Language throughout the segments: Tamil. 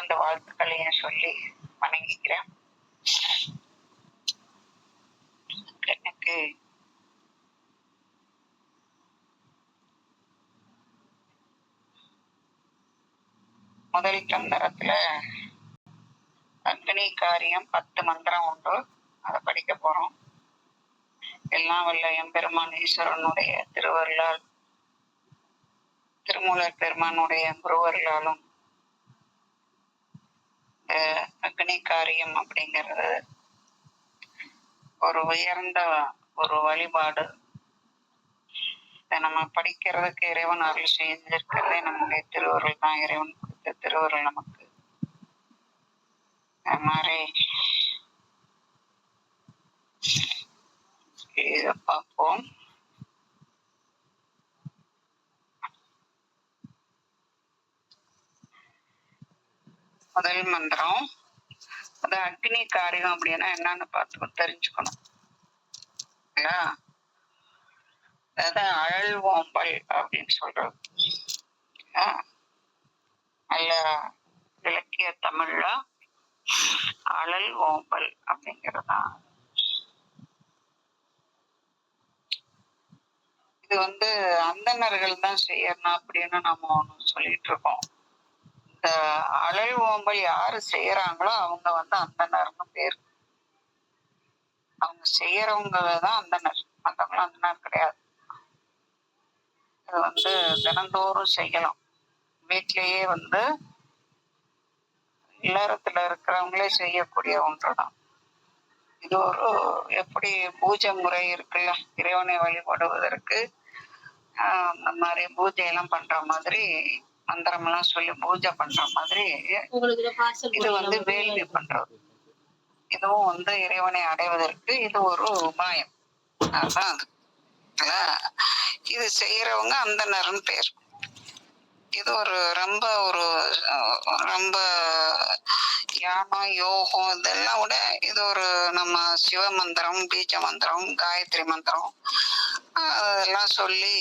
புத்தாண்டு வாழ்த்துக்களையும் சொல்லி வணங்கிக்கிறேன். எனக்கு முதல் தந்திரத்துல அக்னி காரியம் 10 மந்திரம் உண்டு. அதை படிக்க போறோம். எல்லாம் வல்ல எம்பெருமான் ஈஸ்வரனுடைய திருவருளால், திருமூலர் பெருமானுடைய குருவர்களாலும் அக்னி காரியம் அப்படிங்கிறது ஒரு உயர்ந்த ஒரு வழிபாடு. இதை நம்ம படிக்கிறதுக்கு இறைவன் அருள் செஞ்சிருக்கிறதே நம்முடைய திருவருள் தான். இறைவன் கொடுத்த திருவருள் நமக்கு. அது மாதிரி இதை பார்ப்போம். முதல் மந்திரம் அது அக்னி காரியம் அப்படின்னா என்னன்னு பார்த்து தெரிஞ்சுக்கணும். அதாவது அழல் ஓம்பல் அப்படின்னு சொல்றது. நல்ல இலக்கிய தமிழ்ல அழல் ஓம்பல் அப்படிங்கிறதா. இது அந்தணர்கள் தான் செய்யணும் அப்படின்னு நம்ம ஒண்ணு சொல்லிட்டு இருக்கோம். இந்த அழல் ஓம்பல் யாரு செய்யறாங்களோ அவங்க அந்தணர்னு பேர். அவங்க செய்யறவங்கதான் அந்தணர், மற்றவங்களும் அந்தணர் கிடையாது. இது தினந்தோறும் செய்யலாம். வீட்லயே இல்லறத்துல இருக்கிறவங்களே செய்யக்கூடிய ஒன்றுதான். இது ஒரு எப்படி பூஜை முறை இருக்குல்ல, இறைவனை வழிபடுவதற்கு அந்த மாதிரி பூஜை எல்லாம் பண்ற மாதிரி, மந்திரம் எல்லாம் சொல்லி பூஜை பண்ற மாதிரி இது வேள்வி பண்றது. இதுவும் இறைவனை அடைவதற்கு இது ஒரு உபாயம். அதுதான் அது. இது செய்யறவங்க அந்தணர்னு பேர். இது ரொம்ப தியானம், யோகம் இதெல்லாம் விட இது ஒரு நம்ம சிவ மந்திரம், பீஜ மந்திரம், காயத்ரி மந்திரம் அதெல்லாம் சொல்லி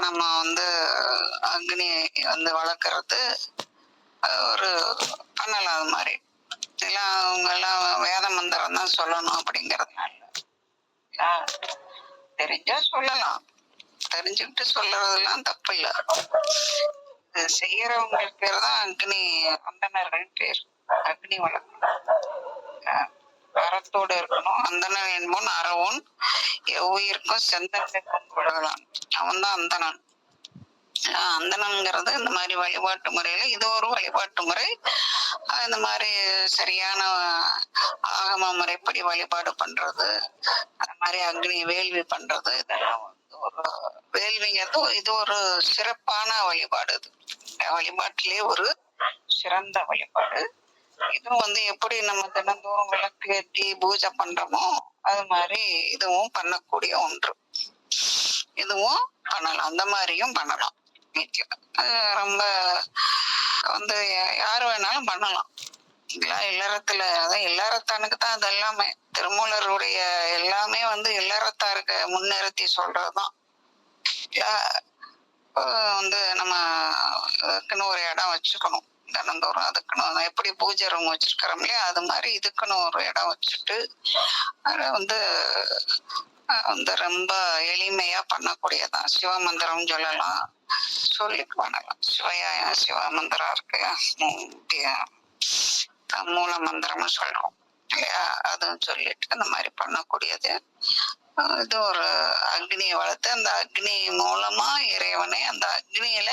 நம்ம அக்னி வளர்க்கறது ஒரு பண்ணலாம். அது மாதிரி எல்லாம் அவங்க எல்லாம் வேத மந்திரம் தான் சொல்லணும் அப்படிங்கறதுனால தெரிஞ்சா சொல்லலாம். தெரிஞ்சுக்கிட்டு சொல்றதெல்லாம் தப்பு இல்லை. செய்யறவங்களுக்கு பேர் தான் அக்னி அந்தணர்கள் பேர். அக்னி வளர்க்கணும், அறத்தோடு இருக்கணும். அந்தணன் என்பவன் அறவோன் எவ்வுயிருக்கும் செந்தன் கொள்ளலாம். அவன் தான் அந்தணன். அந்தணங்கிறது இந்த மாதிரி வழிபாட்டு முறையில இது ஒரு வழிபாட்டு முறை. இந்த மாதிரி சரியான ஆகம முறைப்படி வழிபாடு பண்றது, அந்த மாதிரி அக்னி வேள்வி பண்றது, இதெல்லாம் ஒரு வேள்விங்கிறது இது ஒரு சிறப்பான வழிபாடு. இது வழிபாட்டிலே ஒரு சிறந்த வழிபாடு. இதுவும் எப்படி நம்ம தினந்தோறும் விளக்கு ஏற்றி பூஜை பண்றோமோ அது மாதிரி இதுவும் பண்ணக்கூடிய ஒன்று. இதுவும் பண்ணலாம், அந்த மாதிரியும் பண்ணலாம். ரொம்ப யாரு வேணாலும் பண்ணலாம். இல்லறத்துல இல்லறத்தானுக்கு தான் அது எல்லாமே. திருமூலருடைய எல்லாமே இல்லறத்தாருக்கு முன்னிறுத்தி சொல்றதுதான். நம்ம ஒரு இடம் வச்சுக்கணும் தினந்தோறும். அதுக்குன்னு எப்படி பூஜை ரூம் வச்சிருக்கிறோம் இல்லையா, அது மாதிரி இதுக்குன்னு ஒரு இடம் வச்சுட்டு அதை ரொம்ப எளிமையா பண்ணக்கூடியதான். சிவ மந்திரம் சொல்லலாம், சொல்லி பண்ணலாம். சிவ மந்திரம் இருக்கு, மூல மந்திரம்னு சொல்றோம் இல்லையா, அதுவும் சொல்லிட்டு அந்த மாதிரி பண்ணக்கூடியது. இது ஒரு அக்னியை வளர்த்து அந்த அக்னி மூலமா இறைவனை, அந்த அக்னியில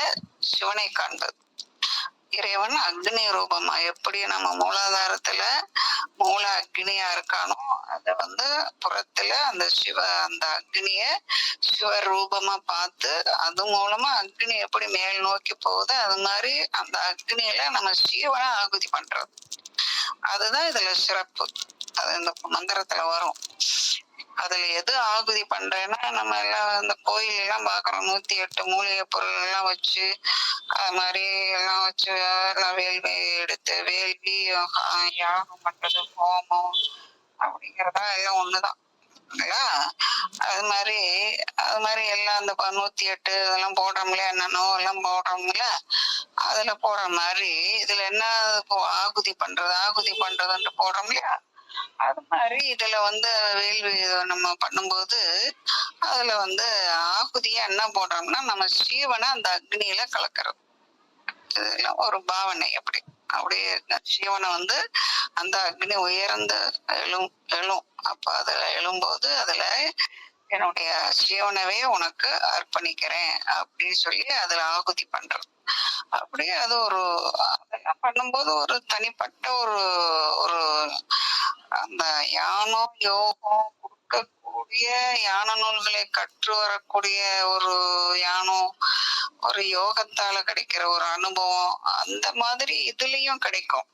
சிவனை காண்பது. இறைவன் அக்னி ரூபமா எப்படி நம்ம மூலாதாரத்துல மூல அக்னியா இருக்கானோ அத புறத்துல அந்த அக்னிய சிவரூபமா பார்த்து அது மூலமா அக்னி எப்படி மேல் நோக்கி போகுது, அது மாதிரி அந்த அக்னியில நம்ம சிவனை ஆகுதி பண்றது. அதுதான் இதுல சிறப்பு. அது இந்த மந்திரத்துல வரும். அதுல எது ஆகுதி பண்றேன்னா, நம்ம எல்லாம் இந்த கோயில் எல்லாம் பாக்குறோம், 108 மூலிகை பொருள் எல்லாம் வச்சு அது மாதிரி எல்லாம் வச்சு எல்லாம் வேள்வி எடுத்து வேள்வி யாகம் பண்றது, ஹோமம் அப்படிங்கிறதா எல்லாம் ஒண்ணுதான். இல்லையா? அது மாதிரி அது மாதிரி எல்லாம் அந்த 108 இதெல்லாம் போடுறோம்ல, என்னென்னோ எல்லாம் போடுறோம்ல, அதுல போடுற மாதிரி இதுல என்ன ஆகுதி பண்றதுன்ட்டு போடுறோம் இல்லையா? அது மாதிரி இதுல வந்து வேள்வி நம்ம பண்ணும்போது அதுல வந்து ஆகுதியா என்ன போடுறோம்னா நம்ம சீவனை அந்த அக்னியில கலக்கிறது. இதெல்லாம் ஒரு பாவனை. அப்படியே சீவனை வந்து அந்த அக்னி உயர்ந்து எழும் எழும் அப்ப அதுல எழும்போது அதுல என்னுடைய ஜீவனவே உனக்கு அர்ப்பணிக்கிறேன் அப்படின்னு சொல்லி அதுல ஆகுதி பண்றது. அப்படியே அது அதெல்லாம் பண்ணும்போது ஒரு தனிப்பட்ட ஒரு ஒரு அந்த யானம் யோகம் கொடுக்கக்கூடிய யான நூல்களை கற்று வரக்கூடிய ஒரு யானம், ஒரு யோகத்தால கிடைக்கிற ஒரு அனுபவம் அந்த மாதிரி இதுலயும் கிடைக்கும்.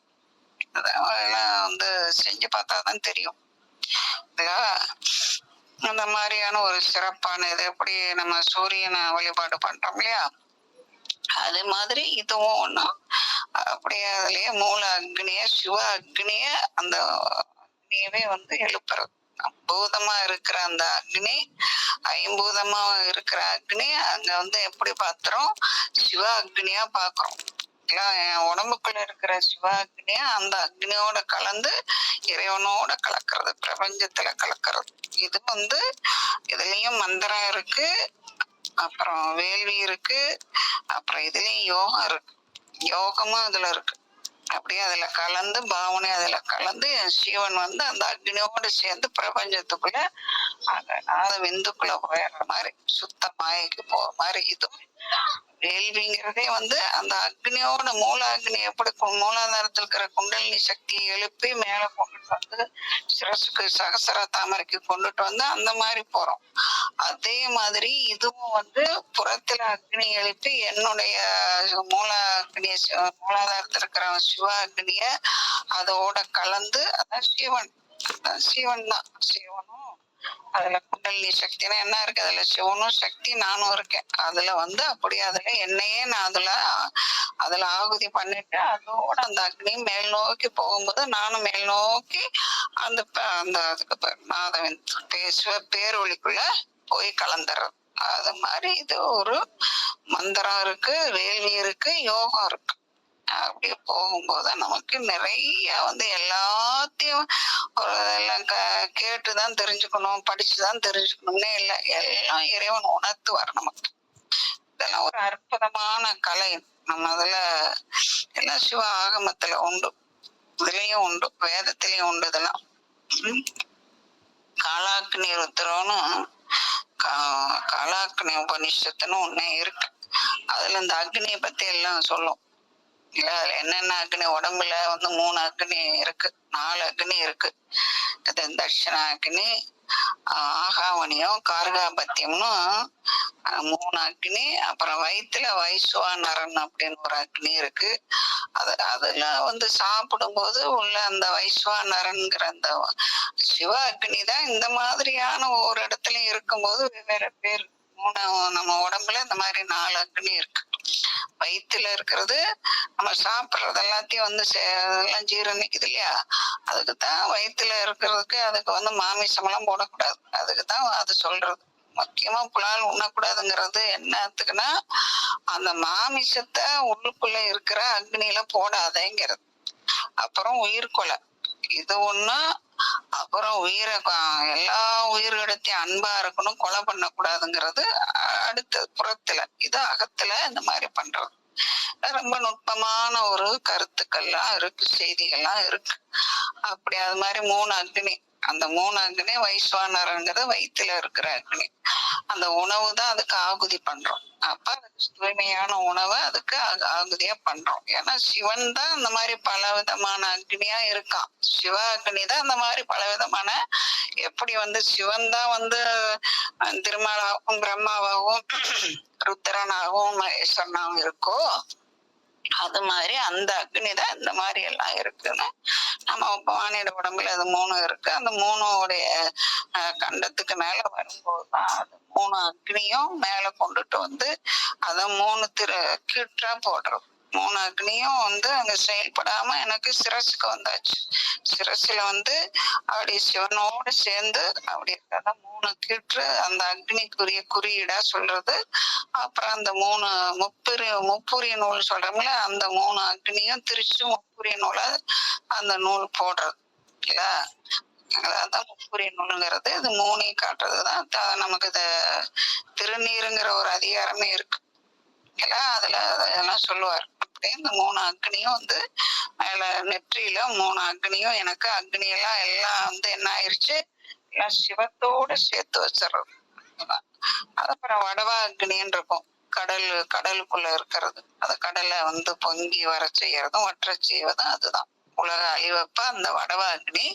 அதெல்லாம் வந்து செஞ்சு பார்த்தாதான் தெரியும் இல்லையா? அந்த மாதிரியான ஒரு சிறப்பான இது எப்படி நம்ம சூரியனை வழிபாடு பண்றோம் இல்லையா? அது மாதிரி இதுவும் ஒண்ணும். அப்படியே அதுலயே மூல அக்னிய சிவ அக்னிய அந்த அக்னியவே வந்து எழுப்புறது. பூதமா இருக்கிற அந்த அக்னி, ஐம்பூதமா இருக்கிற அக்னி அங்க வந்து எப்படி பாக்குறோம்? சிவ அக்னியா பாக்குறோம். என் உடம்புக்குள்ள இருக்கிற சிவ அக்னியா அந்த அக்னியோட கலந்து இறைவனோட கலக்கிறது, பிரபஞ்சத்துல கலக்கிறது. இது வந்து இதுலயும் மந்திரம் இருக்கு, அப்புறம் வேள்வி இருக்கு, அப்புறம் இதுலயும் யோகம் இருக்கு. யோகமும் அதுல இருக்கு. அப்படியே அதுல கலந்து பாவனை அதுல கலந்து சிவன் வந்து அந்த அக்னியோடு சேர்ந்து பிரபஞ்சத்துக்குள்ள அத விந்துக்குள்ள போயிடுற மாதிரி சுத்த மாயைக்கு போற மாதிரி. இதுவும் வேள்விங்கிறதே வந்து அந்த அக்னியோட மூல அக்னி எப்படி மூலாதாரத்தில் இருக்கிற குண்டலினி சக்தியை எழுப்பி மேல கொண்டுட்டு வந்து சிரசுக்கு சகசர தாமரைக்கு கொண்டுட்டு வந்து அந்த மாதிரி போறோம். அதே மாதிரி இதுவும் வந்து புறத்துல அக்னி எழுப்பி என்னுடைய மூல அக்னிய மூலாதாரத்தில் இருக்கிற சிவ அக்னிய அதோட கலந்து அதான் சிவன். சிவன் தான். சிவனும் அதுல குண்டலினி சக்தினா என்ன இருக்கு? அதுல சிவனும் சக்தி நானும் இருக்கேன். அதுல வந்து அப்படியே அதுல என்னையே நான் அதுல ஆகுதி பண்ணிட்டு அதோட அந்த அக்னி மேல் நோக்கி போகும்போது நானும் மேல் நோக்கி அந்த அந்த அதுக்கு நாதவன் பேரொழிக்குள்ள போய் கலந்துறது. அது மாதிரி இது ஒரு மந்திரம் இருக்கு, வேள்வி இருக்கு, யோகம் இருக்கு. அப்படி போகும்போது நமக்கு நிறைய வந்து எல்லாத்தையும் எல்லாம் கேட்டுதான் தெரிஞ்சுக்கணும், படிச்சுதான் தெரிஞ்சுக்கணும்னே இல்லை. எல்லாம் இறைவன் உணர்த்துவார் நமக்கு. இதெல்லாம் ஒரு அற்புதமான கலை. நம்ம அதுல எல்லாம் சிவ ஆகமத்துல உண்டு, இதுலயும் உண்டு, வேதத்திலயும் உண்டு. இதெல்லாம் காலாக்னி ருத்ரம்னு காலாக்னி உபனிஷத்துன்னு ஒண்ணு இருக்கு. அதுல இந்த அக்னியை பத்தி எல்லாம் சொல்லும். இல்ல அதுல என்னென்ன அக்னி உடம்புல வந்து 3 அக்னி இருக்கு, 4 அக்னி இருக்கு. தட்சிண அக்னி, ஆகாவணியம், கார்காபத்தியம்னு 3 அக்னி. அப்புறம் வயிற்றுல வைஸ்வானரன் அப்படின்னு ஒரு அக்னி இருக்கு. அதுல வந்து சாப்பிடும் போது உள்ள அந்த வைஸ்வானரன்கிற அந்த சிவ அக்னி தான் இந்த மாதிரியான ஒவ்வொரு இடத்துலயும் இருக்கும்போது வெவ்வேறு பேர். நம்ம உடம்புல இந்த மாதிரி 4 அக்னி இருக்கு. வயிற்றுல இருக்கிறது நம்ம சாப்பிடுறது எல்லாத்தையும் வந்து எல்லாம் ஜீரணிக்குது இல்லையா? அதுக்குத்தான் வயிற்றுல இருக்கிறதுக்கு அதுக்கு வந்து மாமிசம் எல்லாம் போடக்கூடாது. அதுக்குதான் அது சொல்றது. முக்கியமா புலால் உண்ணக்கூடாதுங்கிறது என்னத்துக்குன்னா அந்த மாமிசத்தை உள்ளுக்குள்ள இருக்கிற அக்னியில போடாதேங்கிறது. அப்புறம் உயிர்கொலை இது ஒண்ணு. அப்புறம் எல்லா உயிரிடத்தையும் அன்பா இருக்கணும், கொலை பண்ணக்கூடாதுங்கிறது அடுத்த புறத்துல. இது அகத்துல இந்த மாதிரி பண்றது. ரொம்ப நுட்பமான ஒரு கருத்துக்கள்லாம் இருக்கு, செய்திகள்லாம் இருக்கு. அப்படி அது மாதிரி 3 அக்னி. அந்த 3 அக்னி வைஸ்வானரங்கிறது வயிற்றுல இருக்கிற அக்னி. அந்த உணவு தான் அதுக்கு ஆகுதி பண்றோம். அப்ப அதுக்கு தூய்மையான உணவை அதுக்கு ஆகுதியா பண்றோம். ஏன்னா சிவன் தான் அந்த மாதிரி பல விதமான அக்னியா இருக்கான். சிவ அக்னி தான் அந்த மாதிரி பல விதமான, எப்படி வந்து சிவன் தான் வந்து திருமாலாகவும் பிரம்மாவாகவும் ருத்ரனாகவும் மகேஸ்வரனாகவும் இருக்கோ அது மாதிரி அந்த அக்னி தான் இந்த மாதிரி எல்லாம் இருக்குன்னு நம்ம மானிட உடம்புல அது 3 இருக்கு. அந்த 3உடைய கண்டத்துக்கு மேல வரும்போதுதான் அது 3 அக்னியும் மேல கொண்டுட்டு வந்து அதை 3 கீற்றா போடுறோம். 3 அக்னியும் வந்து அங்க செயல்படாம எனக்கு சிரசுக்கு வந்தாச்சு. சிரசுல வந்து அப்படி சிவனோடு சேர்ந்து அப்படி இருக்கதான் 3 கீற்று அந்த அக்னிக்குரிய குறியீடா சொல்றது. அப்புறம் அந்த 3 முப்புரிய நூல் சொல்றோம்ல, அந்த 3 அக்னியும் திரிச்சு முப்புரிய நூலா அந்த நூல் போடுறது இல்ல. அதான் முப்புரிய நூலுங்கிறது. இது 3ஐயும் காட்டுறதுதான். நமக்கு இது திருநீருங்கிற ஒரு அதிகாரமே இருக்கு இல்ல. அதுல அதெல்லாம் சொல்லுவார். அப்படியே இந்த 3 அக்னியும் வந்து மேல நெற்றியில 3 அக்னியும் எனக்கு அக்னியெல்லாம் எல்லாம் வந்து என்ன ஆயிருச்சு, எல்லாம் சிவத்தோட சேர்த்து வச்சிடறது. அது அப்புறம் வடவா அக்னின்னு இருக்கும். கடலுக்குள்ள இருக்கிறது. அது கடலை வந்து பொங்கி வர செய்யறதும் வற்ற செய்வதும் அதுதான். உலக அழிவப்ப அந்த வடவா அக்னி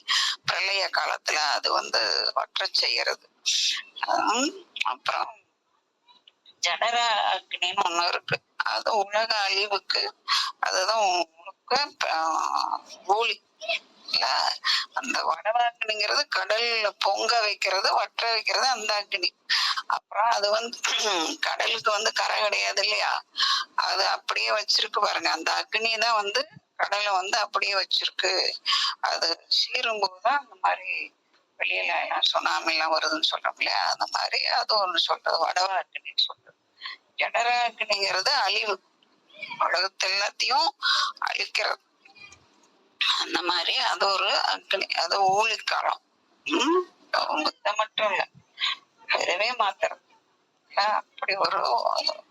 பிரளய காலத்துல அது வந்து வற்ற செய்யறது. அப்புறம் ஜடர அக்னின்னு ஒண்ணு இருக்கு. அது உலக அழிவுக்கு, அதுதான் முழுக்க ஊழி இல்ல. அந்த வடவ அக்னிங்கிறது கடல்ல பொங்க வைக்கிறது, வற்ற வைக்கிறது அந்த அக்னி. அப்புறம் அது வந்து கடலுக்கு வந்து கரை கிடையாது இல்லையா, அது அப்படியே வச்சிருக்கு பாருங்க. அந்த அக்னி தான் வந்து கடலை வந்து அப்படியே வச்சிருக்கு. அது சீரும் போதுதான் அந்த மாதிரி வெளியில எல்லாம் சுனாமி எல்லாம் வருதுன்னு சொல்றோம் இல்லையா, அந்த மாதிரி அது ஒண்ணு சொல்றது வடவ அக்னின்னு சொல்றது. ஜடர அக்னிங்கிறது அழிவு, உலகத்தை எல்லாத்தையும் அழிக்கிறது. அந்த மாதிரி அது ஒரு அக்னி, அது ஊழிக்காலம். புத்த மட்டும் இல்ல, இதுவே மாத்துறது. அப்படி ஒரு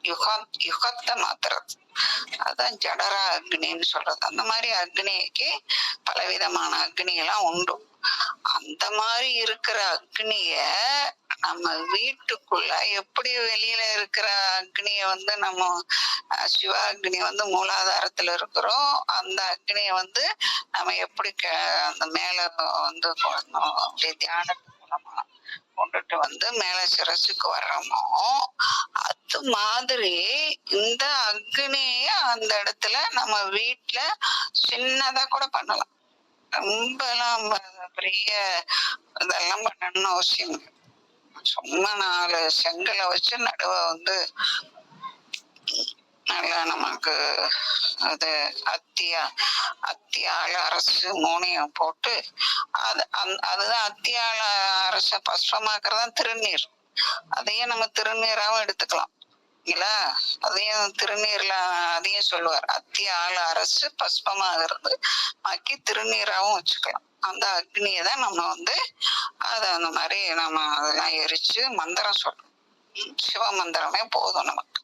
யுகத்தை மாத்துறது. அதான் ஜடர அக்னின்னு சொல்றது. அந்த மாதிரி அக்னிக்கு பலவிதமான அக்னி எல்லாம் உண்டு. அந்த மாதிரி இருக்கிற அக்னிய நம்ம வீட்டுக்குள்ள எப்படி வெளியில இருக்கிற அக்னிய வந்து நம்ம சிவ அக்னி வந்து மூலாதாரத்துல இருக்கிறோம், அந்த அக்னிய வந்து நம்ம எப்படி அந்த மேல வந்து அப்படியே தியானத்து மூலமா கொண்டுட்டு வந்து மேல சிரசுக்கு வர்றோமோ, அது மாதிரி இந்த அக்னிய அந்த இடத்துல நம்ம வீட்டுல சின்னதா கூட பண்ணலாம். ரொம்ப எல்லாம் பெரிய இதெல்லாம் பண்ணணும்னு அவசியம். சும்மா 4 செங்கலை வச்சு நடுவ வந்து நல்லா நமக்கு அது அத்தியால அரசு 3ஐயும் போட்டு அதுதான் அத்தியால அரச பஸ்பமாக்குறதான் திருநீர். அதையும் நம்ம திருநீராவும் எடுத்துக்கலாம் இல்ல. அதையும் திருநீர்ல அதையும் சொல்லுவார். அத்தியால அரசு பஸ்பமாகிறது ஆக்கி திருநீராவும் வச்சுக்கலாம். அந்த அக்னியை தான் நம்ம வந்து அதை அந்த மாதிரி நம்ம அதெல்லாம் எரிச்சு மந்திரம் சொல்றோம். சிவ மந்திரமே போதும் நமக்கு.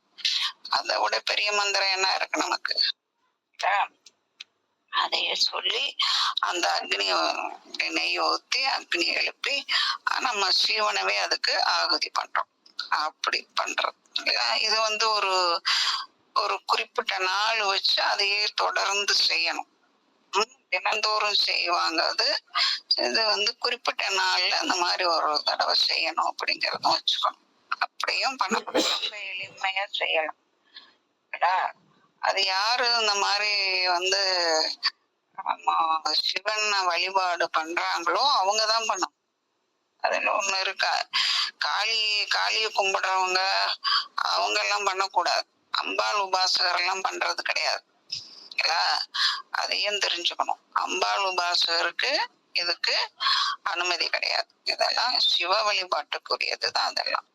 அதை விட பெரிய மந்திரம் என்ன இருக்கு நமக்கு? அதைய சொல்லி அந்த அக்னிய நெய் ஊத்தி அக்னி எழுப்பி நம்ம சிவனவே அதுக்கு ஆகுதி பண்றோம். அப்படி பண்றோம். இது வந்து ஒரு குறிப்பிட்ட நாள் வச்சு அதையே தொடர்ந்து செய்யணும். தினந்தோறும் செய்வாங்க. அது இது வந்து குறிப்பிட்ட நாள்ல அந்த மாதிரி ஒரு தடவை செய்யணும் அப்படிங்கறதும் வச்சுக்கணும். அப்படியும் பண்ணக்கூடாது, ரொம்ப எளிமையா செய்யலாம். அது யாரு இந்த மாதிரி வந்து சிவன் வழிபாடு பண்றாங்களோ அவங்கதான் பண்ணும். அதுல ஒண்ணு இருக்கா, காளிய கும்பிடுறவங்க அவங்க எல்லாம் பண்ணக்கூடாது. அம்பாள் உபாசகர் எல்லாம் பண்றது கிடையாது. அதையும் தெரிஞ்சுக்கணும். அம்பாள் உபாசகருக்கு இதுக்கு அனுமதி கிடையாது. இதெல்லாம் சிவ வழிபாட்டுக்குரியதுதான். அதெல்லாம்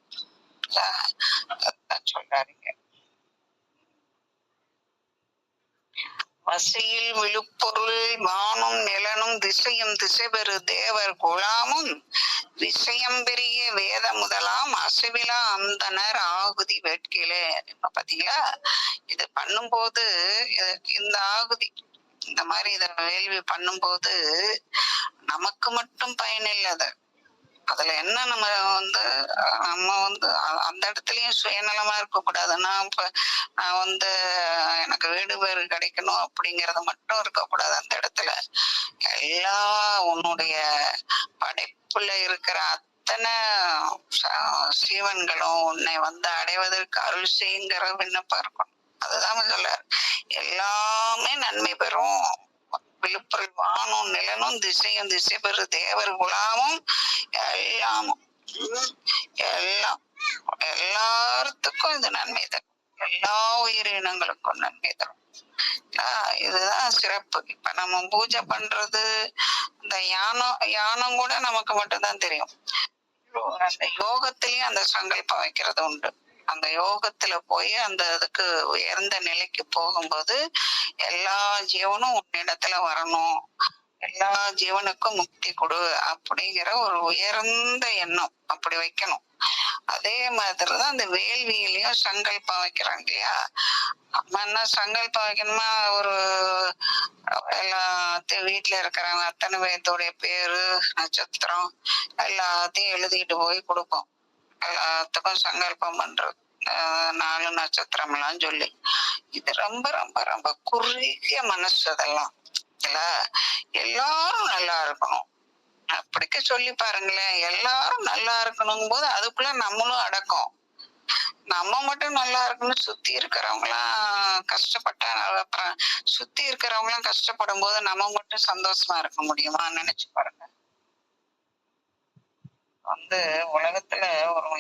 சொல்றாருங்க. வசையில் விழுப்பொருள் வானும் நிலனும் திசையும் திசைபெறு தேவர் குழாமும் விஷயம் பெரிய வேத முதலாம் அசைவிலா அந்தனர் ஆகுதி வேட்கையிலே. பாத்தீங்களா, இது பண்ணும்போது இந்த ஆகுதி இந்த மாதிரி இத வேள்வி பண்ணும்போது நமக்கு மட்டும் பயன் இல்லை. அதுல என்ன நம்ம வந்து அந்த இடத்துலயும் சுயநலமா இருக்க கூடாது. நான் வந்து எனக்கு வீடு பேரு கிடைக்கணும் அப்படிங்கறது மட்டும் இருக்கக்கூடாது. அந்த இடத்துல எல்லா உன்னுடைய படைப்புல இருக்கிற அத்தனை சீவன்களும் உன்னை வந்து அடைவதற்கு அருள் செய்யுங்கிற விண்ணப்பம் இருக்கணும். அதுதான் சொல்ல, எல்லாமே நன்மை பெறும். விழுப்புரம் வானும் நிலனும் திசையும் திசை பெறு தேவர் குலாமும் எல்லாமும் எல்லாம் எல்லாத்துக்கும் இது நன்மை தரும். எல்லா உயிரினங்களுக்கும் நன்மை தரும். இதுதான் சிறப்பு. இப்ப நம்ம பூஜை பண்றது, இந்த யானம் கூட நமக்கு மட்டும்தான் தெரியும். அந்த யோகத்திலயும் அந்த சங்கல்பம் வைக்கிறது உண்டு. அந்த யோகத்துல போய் அந்த இதுக்கு உயர்ந்த நிலைக்கு போகும்போது எல்லா ஜீவனும் உன்னிடத்துல வரணும், எல்லா ஜீவனுக்கும் முக்தி கொடு அப்படிங்கிற ஒரு உயர்ந்த எண்ணம் அப்படி வைக்கணும். அதே மாதிரிதான் அந்த வேள்வியிலையும் சங்கல்பம் வைக்கிறாங்க இல்லையா. நம்ம என்ன சங்கல்பம் வைக்கணுமா, ஒரு எல்லாத்தையும் வீட்டுல இருக்கிறவங்க அத்தனை பேர்த்தோடைய பேரு நட்சத்திரம் எல்லாத்தையும் எழுதிட்டு போய் கொடுப்போம். எல்லாத்துக்கும் சங்கல்பம் பண்றது, 4 நட்சத்திரம் எல்லாம் சொல்லி. இது ரொம்ப ரொம்ப ரொம்ப குறுகிய மனசு. அதெல்லாம் இல்ல, எல்லாரும் நல்லா இருக்கணும் அப்படிக்க சொல்லி பாருங்களேன். எல்லாரும் நல்லா இருக்கணும் போது அதுக்குள்ள நம்மளும் அடக்கம். நம்ம மட்டும் நல்லா இருக்கணும், சுத்தி இருக்கிறவங்க எல்லாம் கஷ்டப்பட்டா அப்புறம் சுத்தி இருக்கிறவங்க எல்லாம் கஷ்டப்படும் போது நம்ம மட்டும் சந்தோஷமா இருக்க முடியுமா? நினைச்சு பாருங்க. உலகத்துல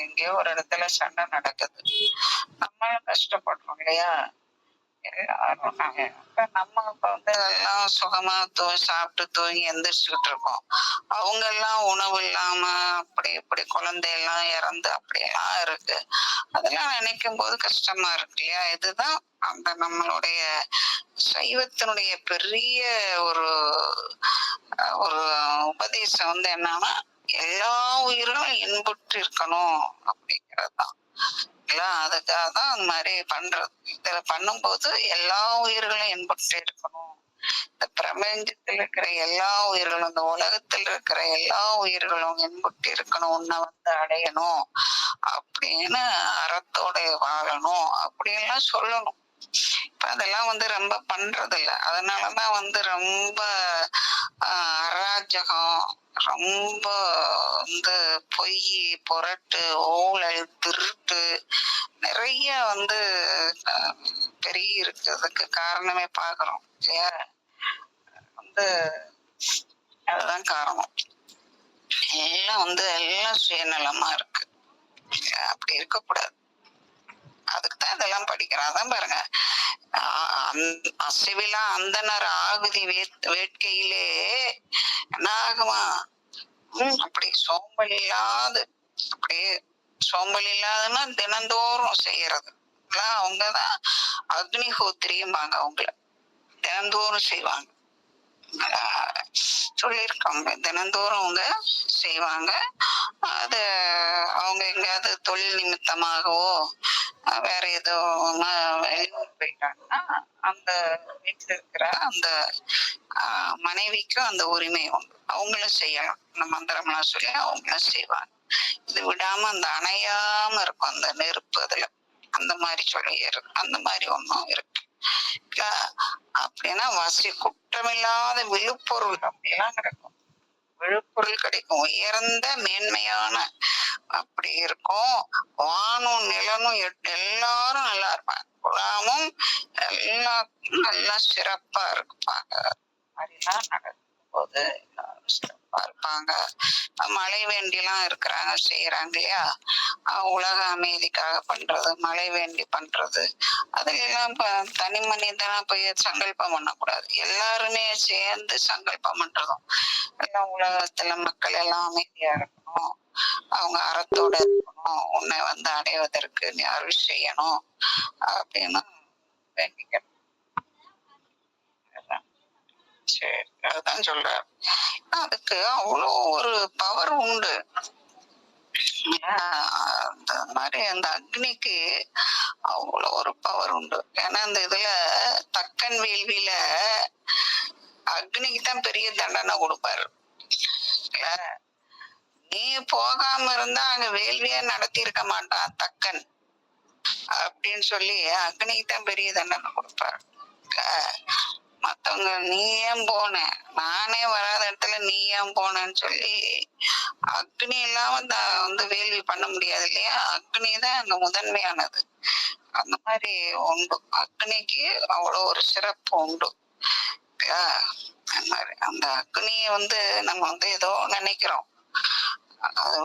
எங்கேயோ ஒரு இடத்துல சண்டை நடக்குது, நம்ம கஷ்டப்படுறோம் இல்லையா. எல்லாரும் நம்ம எல்லாம் சுகமா சாப்பிட்டு தூங்கி எந்திரிச்சுக்கிட்டு இருக்கோம். அவங்க எல்லாம் உணவு இல்லாம அப்படி இப்படி குழந்தை எல்லாம் இறந்து அப்படியெல்லாம் இருக்கு. அதெல்லாம் நினைக்கும் போது கஷ்டமா இருக்கு இல்லையா. இதுதான் அந்த நம்மளுடைய சைவத்தினுடைய பெரிய ஒரு ஒரு உபதேசம் என்னன்னா, எல்லா உயிரும் இன்புற்று இருக்கணும் அப்படிங்கறதுதான். அதுக்காக தான் அந்த மாதிரி பண்றது. இதுல பண்ணும்போது எல்லா உயிர்களும் இன்புற்று இருக்கணும், இந்த பிரபஞ்சத்தில் இருக்கிற எல்லா உயிர்களும், இந்த உலகத்தில் இருக்கிற எல்லா உயிர்களும் இன்புற்று இருக்கணும், உன்னை அடையணும் அப்படின்னு அறத்தோட வாழணும் அப்படின்லாம் சொல்லணும். இப்ப அதெல்லாம் ரொம்ப பண்றது இல்ல. அதனாலதான் ரொம்ப அராஜகம், ரொம்ப பொய், புரட்டு, ஊழல், திருட்டு நிறைய பெருகி இருக்கிறதுக்கு காரணமே பாக்குறோம் இல்லையா. அதுதான் காரணம். எல்லாம் எல்லாம் சுயநலமா இருக்கு. அப்படி இருக்கக்கூடாது. அதுக்குதான் இதெல்லாம் படிக்கிறோம். அதான் பாருங்க, அசைவிலா அந்தனர் ஆகுதி வேட்கையிலே என்ன ஆகுமா, அப்படி சோம்பல் இல்லாது, அப்படியே சோம்பல் இல்லாதுன்னா தினந்தோறும் செய்யறது. அவங்கதான் அக்னிஹோத்திரியும்பாங்க. அவங்கள தினந்தோறும் செய்வாங்க சொல்லியிருக்காங்க. தினந்தோறும் அவங்க செய்வாங்க. அது அவங்க எங்கேயாவது தொழில் நிமித்தமாகவோ வேற ஏதோ வெளியூர் போயிட்டாங்கன்னா அந்த வீட்டுல இருக்கிற அந்த மனைவிக்கும் அந்த உரிமை உண்டு, அவங்களும் செய்யலாம். இந்த மந்திரம்லாம் சொல்லி அவங்களும் செய்வாங்க. இது விடாம அந்த அணையாம இருக்கும் அந்த நெருப்பு. அதுல அந்த மாதிரி சொல்லி அந்த மாதிரி ஒண்ணும் இருக்கு. அப்படின்னா குற்றமில்லாத விழுப்பொருள் அப்படியெல்லாம் கிடைக்கும். விழுப்பொருள் கிடைக்கும், உயர்ந்த மேன்மையான அப்படி இருக்கும். வானும் நிலனும் எல்லாரும் நல்லா இருப்பாங்க, குலாமும் எல்லாருக்கும் நல்லா சிறப்பா இருப்பாங்க. அப்படிலாம் நடக்கும் போது எல்லாரும் சிறப்பா இருப்பாங்க. மழை வேண்டிலாம் இருக்கிறாங்க, செய்யறாங்க இல்லையா. உலக அமைதிக்காக பண்றது, மழை வேண்டி பண்றது, அதெல்லாம் தனி மனிதனா போய் சங்கல்பம் பண்ணக்கூடாது. எல்லாருமே சேர்ந்து சங்கல்பம் பண்றதும், எல்லாம் உலகத்துல மக்கள் எல்லாம் அமைதியா இருக்கணும், அவங்க அறத்தோட இருக்கணும், உன்னை அடைவதற்கு நீ அருள் செய்யணும் அப்படின்னு வேண்டிக்கணும். சரி, அதுதான் சொல்றாரு. அதுக்கு அவ்வளோ ஒரு பவர் உண்டு. அந்த மாதிரி அந்த அக்னிக்கு அவ்வளோ ஒரு பவர் உண்டு. ஏன்னா இந்த இதுல தக்கன் வேள்வியில அக்னிக்கு தான் பெரிய தண்டனை கொடுப்பாரு. நீ போகாம இருந்தா அங்க வேள்வியே நடத்தி இருக்க மாட்டான் தக்கன் அப்படின்னு சொல்லி அக்னிக்கு தான் பெரிய தண்டனை கொடுப்பாரு. மத்தவங்க நீ ஏன் போன, நானே வராத இடத்துல நீ ஏன் போனன்னு சொல்லி அக்னி இல்லாம வேள்வி பண்ண முடியாது இல்லையா. அக்னி தான் அங்க முதன்மையானது. அந்த மாதிரி உண்டு, அக்னிக்கு அவ்வளோ ஒரு சிறப்பு உண்டு. அந்த அக்னிய நம்ம ஏதோ நினைக்கிறோம், அது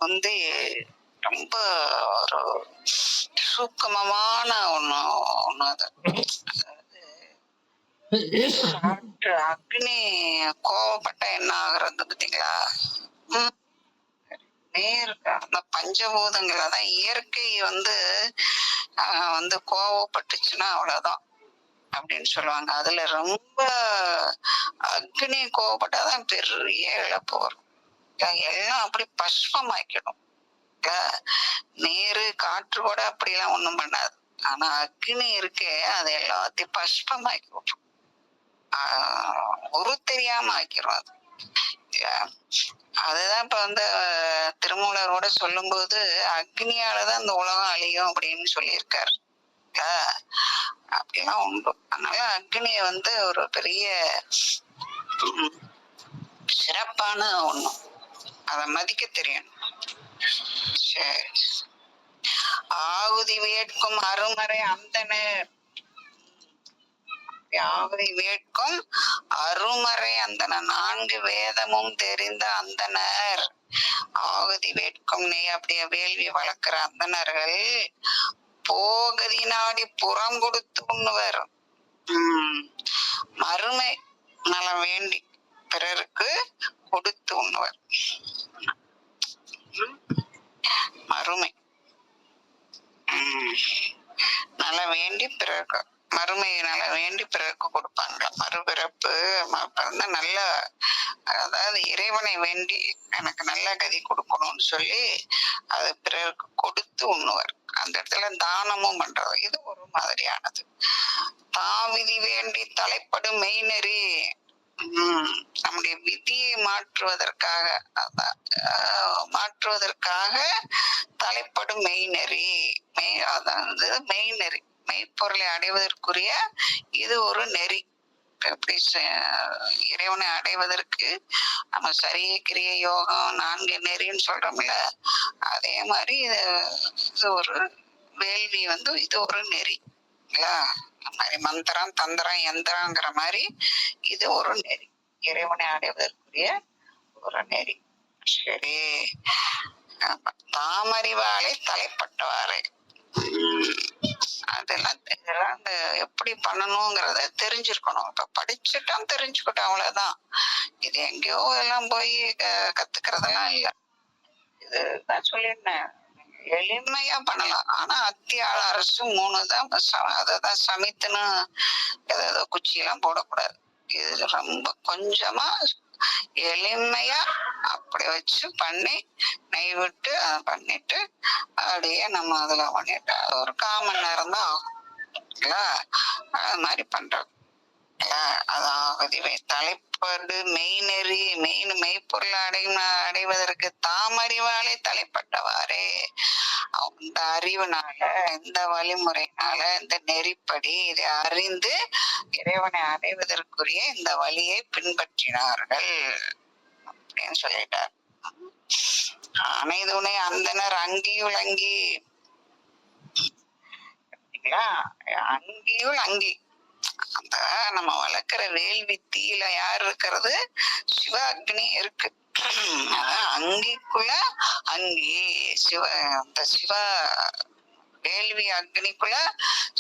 ரொம்ப ஒரு சூக்கமமான ஒண்ணு ஒண்ணு அது. காற்று அக்னி கோவப்பட்டா என்ன ஆகுறது பாத்தீங்களா? நேருக்கு அந்த பஞ்சபூதங்கள் அதான் இயற்கை கோவப்பட்டுச்சுன்னா அவ்வளவுதான் அப்படின்னு சொல்லுவாங்க. அதுல ரொம்ப அக்னி கோவப்பட்டாதான் பெரிய இழப்பு வரும். எல்லாம் அப்படி பஸ்மமாக்கிடும். நீரு காற்று கூட அப்படிலாம் ஒண்ணும் பண்ணாது. ஆனா அக்னி இருக்கே அது எல்லாத்தையும் பஸ்மமாக்கி விட்டுரும். ஒரு தெரியாம ஆக்கிரும் அது. அதுதான் இப்ப திருமூலரோட சொல்லும் போது அக்னியாலதான் இந்த உலகம் அழியும் அப்படின்னு சொல்லியிருக்காரு. அப்படிலாம் உண்டு. அதனால அக்னிய ஒரு பெரிய சிறப்பான ஒண்ணு. அத மதிக்க தெரியணும். சரி. ஆகுதி வேட்கும் அருமறை அந்தனர். ஆகுதி வேட்கும் அருமறை அந்தனர் 4 வேதமும் தெரிந்த அந்தனர். ஆகுதி வேட்கும் நீ அப்படியே வேள்வி வளர்க்கிற அந்தனர்கள் போகதி நாடி புறம் கொடுத்து உண்ணுவர். மறுமை நலம் வேண்டி பிறருக்கு கொடுத்து உண்ணுவர். மறுமை நல வேண்டி பிறருக்கு மறுமை நல வேண்டி பிறருக்கு கொடுப்பாங்க. மறுபிறப்பு நல்ல, அதாவது இறைவனை வேண்டி எனக்கு நல்ல கதி கொடுக்கணும்னு சொல்லி அது பிறருக்கு கொடுத்து உண்ணுவர். அந்த இடத்துல தானமும் பண்றது இது ஒரு மாதிரியானது. தாவிதி வேண்டி தலைப்படும் மெய்நெறி. நம்முடைய விதியை மாற்றுவதற்காக தலைப்படும் மெய்நெறி. அதாவது மெய்நெறி மெய்ப்பொருளை அடைவதற்குரிய இது ஒரு நெறி. எப்படி இறைவனை அடைவதற்கு நம்ம சரிய கிரிய யோகம் 4 நெறின்னு சொல்றோம்ல, அதே மாதிரி இது ஒரு வேள்வி இது ஒரு நெறி. மாதிரி மந்திரம் தந்திரம் யந்திரங்கிற மாதிரி இது ஒரு நெறி, இறைவனை அடைவதற்குரிய ஒரு நெறி. சரி. தாமறிவாளை தலைப்பட்டவாறு இதெல்லாம் எப்படி பண்ணணுங்கிறத தெரிஞ்சிருக்கணும். இப்ப படிச்சுட்டோம் தெரிஞ்சுக்கிட்டோம் அவ்வளவுதான். இது எங்கேயோ எல்லாம் போய் கத்துக்கிறதெல்லாம் இல்ல. இதுதான் சொல்லிருந்தேன், எளிமையா பண்ணலாம். ஆனா அத்தியாள அரசு 3 தான். அததான் சமைத்துன்னு ஏதோ குச்சியெல்லாம் போடக்கூடாது. இது ரொம்ப கொஞ்சமா எளிமையா அப்படி வச்சு பண்ணி நெய் விட்டு அதை பண்ணிட்டு அப்படியே நம்ம அதுல பண்ணிட்டு ஒரு 1/4 மணி நேரம் தான் ஆகும். அது மாதிரி பண்றது. அதாவது தலைப்படு மெய்நெறி மெய்ப்பொருள் அடைவதற்கு தாமறிவாலே தலைப்பட்டவாறே இந்த அறிவுனால இந்த வழிமுறையினால இந்த நெறிப்படி இதை அறிந்து இறைவனை அடைவதற்குரிய இந்த வழியை பின்பற்றினார்கள் அப்படின்னு சொல்லிட்டார். அனைதுணை அந்தனர் அங்கியுள் அங்கி. அங்கியுள் அங்கி. அந்த நம்ம வளர்க்கிற வேள்வி தீயில யார் இருக்கிறது? சிவ அக்னி இருக்கு. அங்கிக்குள்ள அங்கி அந்த சிவ வேள்வி அக்னிக்குள்ள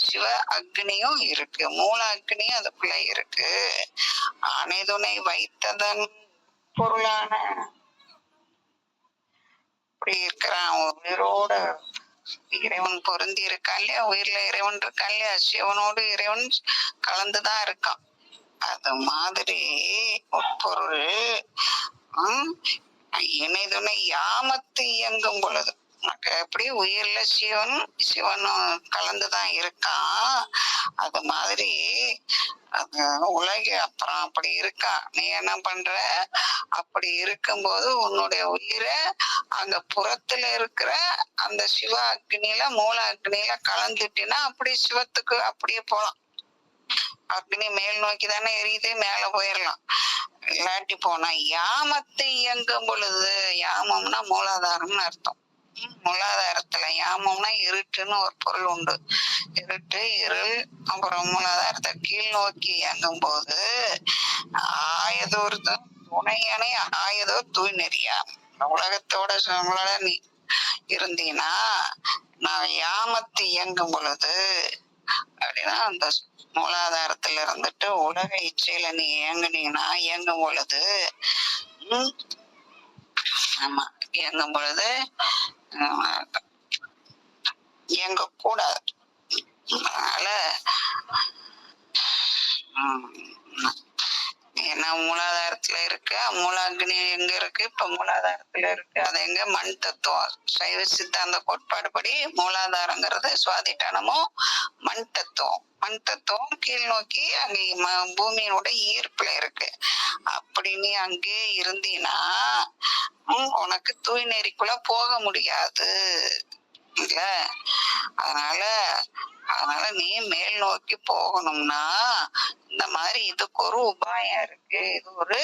சிவ அக்னியும் இருக்கு, மூல அக்னியும் அதுக்குள்ள இருக்கு. அனைதுணை வைத்ததன் பொருளான இப்படி இருக்கிறான். உயிரோட இறைவன் பொருந்தி இருக்கான் இல்லையா, உயிர்ல இறைவன் இருக்கான் இல்லையா, சிவனோடு இறைவன் கலந்துதான் இருக்கான். அது மாதிரி உட்பொருள் இணைதுணை யாமத்து இயங்கும் பொழுது எப்படி உயிர்ல சிவனும் கலந்துதான் இருக்கான். அது மாதிரி அது உலக அப்புறம் அப்படி இருக்கா. நீ என்ன பண்ற? அப்படி இருக்கும்போது உன்னுடைய உயிரை அங்க புறத்துல இருக்கிற அந்த சிவ அக்னியில மூல அக்னியில கலந்துட்டினா அப்படி சிவத்துக்கு அப்படியே போலாம். அக்னி மேல் நோக்கி தானே எரியுது, மேல போயிடலாம். இல்லாட்டி போனா யாமத்தை இயங்கும் பொழுது, யாமம்னா மூலாதாரம்னு அர்த்தம். மூலாதாரத்துல யாமம்னா இருட்டுன்னு ஒரு பொருள் உண்டு. இருட்டு இருள் அப்புறம் மூலாதாரத்தை கீழ் நோக்கி இயங்கும் போது ஆயதோர் துணையணை ஆயதோர் தூய் நெறியா. உலகத்தோட நீ இருந்தீனா, நான் யாமத்து இயங்கும் பொழுது அப்படின்னா அந்த மூலாதாரத்துல இருந்துட்டு உலக இச்சையில நீ இயங்கும் பொழுது, ம், ஆமா, இயங்கும் பொழுது இயங்க கூடாது. அதனால என்ன மூலாதாரத்துல இருக்கு, மூலாக்னி எங்க இருக்கு? இப்ப மூலாதாரத்துல இருக்கு. அது எங்க? மண் தத்துவம். சைவ சித்தாந்த கோட்பாடுபடி மூலாதாரங்கிறது சுவாதிட்டானமும் மண் தத்துவம். மண் தத்துவம் கீழ் நோக்கி அங்க பூமியோட ஈர்ப்புல இருக்கு. அப்படி நீ அங்கே இருந்தீனா உனக்கு தூய் நெறிக்குள்ள போக முடியாது இல்ல. அதனால அதனால நீ மேல் நோக்கி போகணும்னா இந்த மாதிரி இதுக்கு ஒரு உபாயம் இருக்கு. இது ஒரு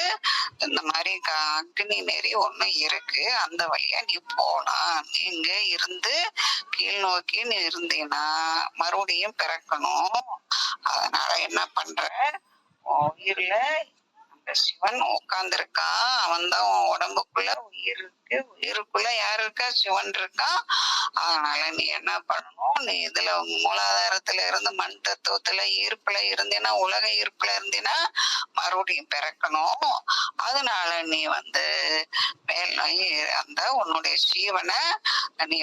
இந்த மாதிரி அக்னி நெறி ஒண்ணு இருக்கு. அந்த வழியா நீ போலாம். நீங்க இருந்து கீழ் நோக்கி நீ இருந்தீன்னா மறுபடியும் பிறக்கணும். அதனால என்ன பண்ற, உயிர்ல அந்த சிவன் உட்கார்ந்து இருக்கான். அவன் தான் உன் உடம்புக்குள்ள உயிர் இருக்கு. உயிருக்குள்ள யாரு இருக்கா? சிவன் இருக்கான். அதனால நீ என்ன பண்ணணும், நீ இதுல மூலாதாரத்துல இருந்து மண் தத்துவத்துல ஈர்ப்புல இருந்தீன்னா, உலக ஈர்ப்புல இருந்தீன்னா மறுபடியும் பிறக்கணும். அதனால நீ மேல் அந்த உன்னுடைய ஜீவனை நீ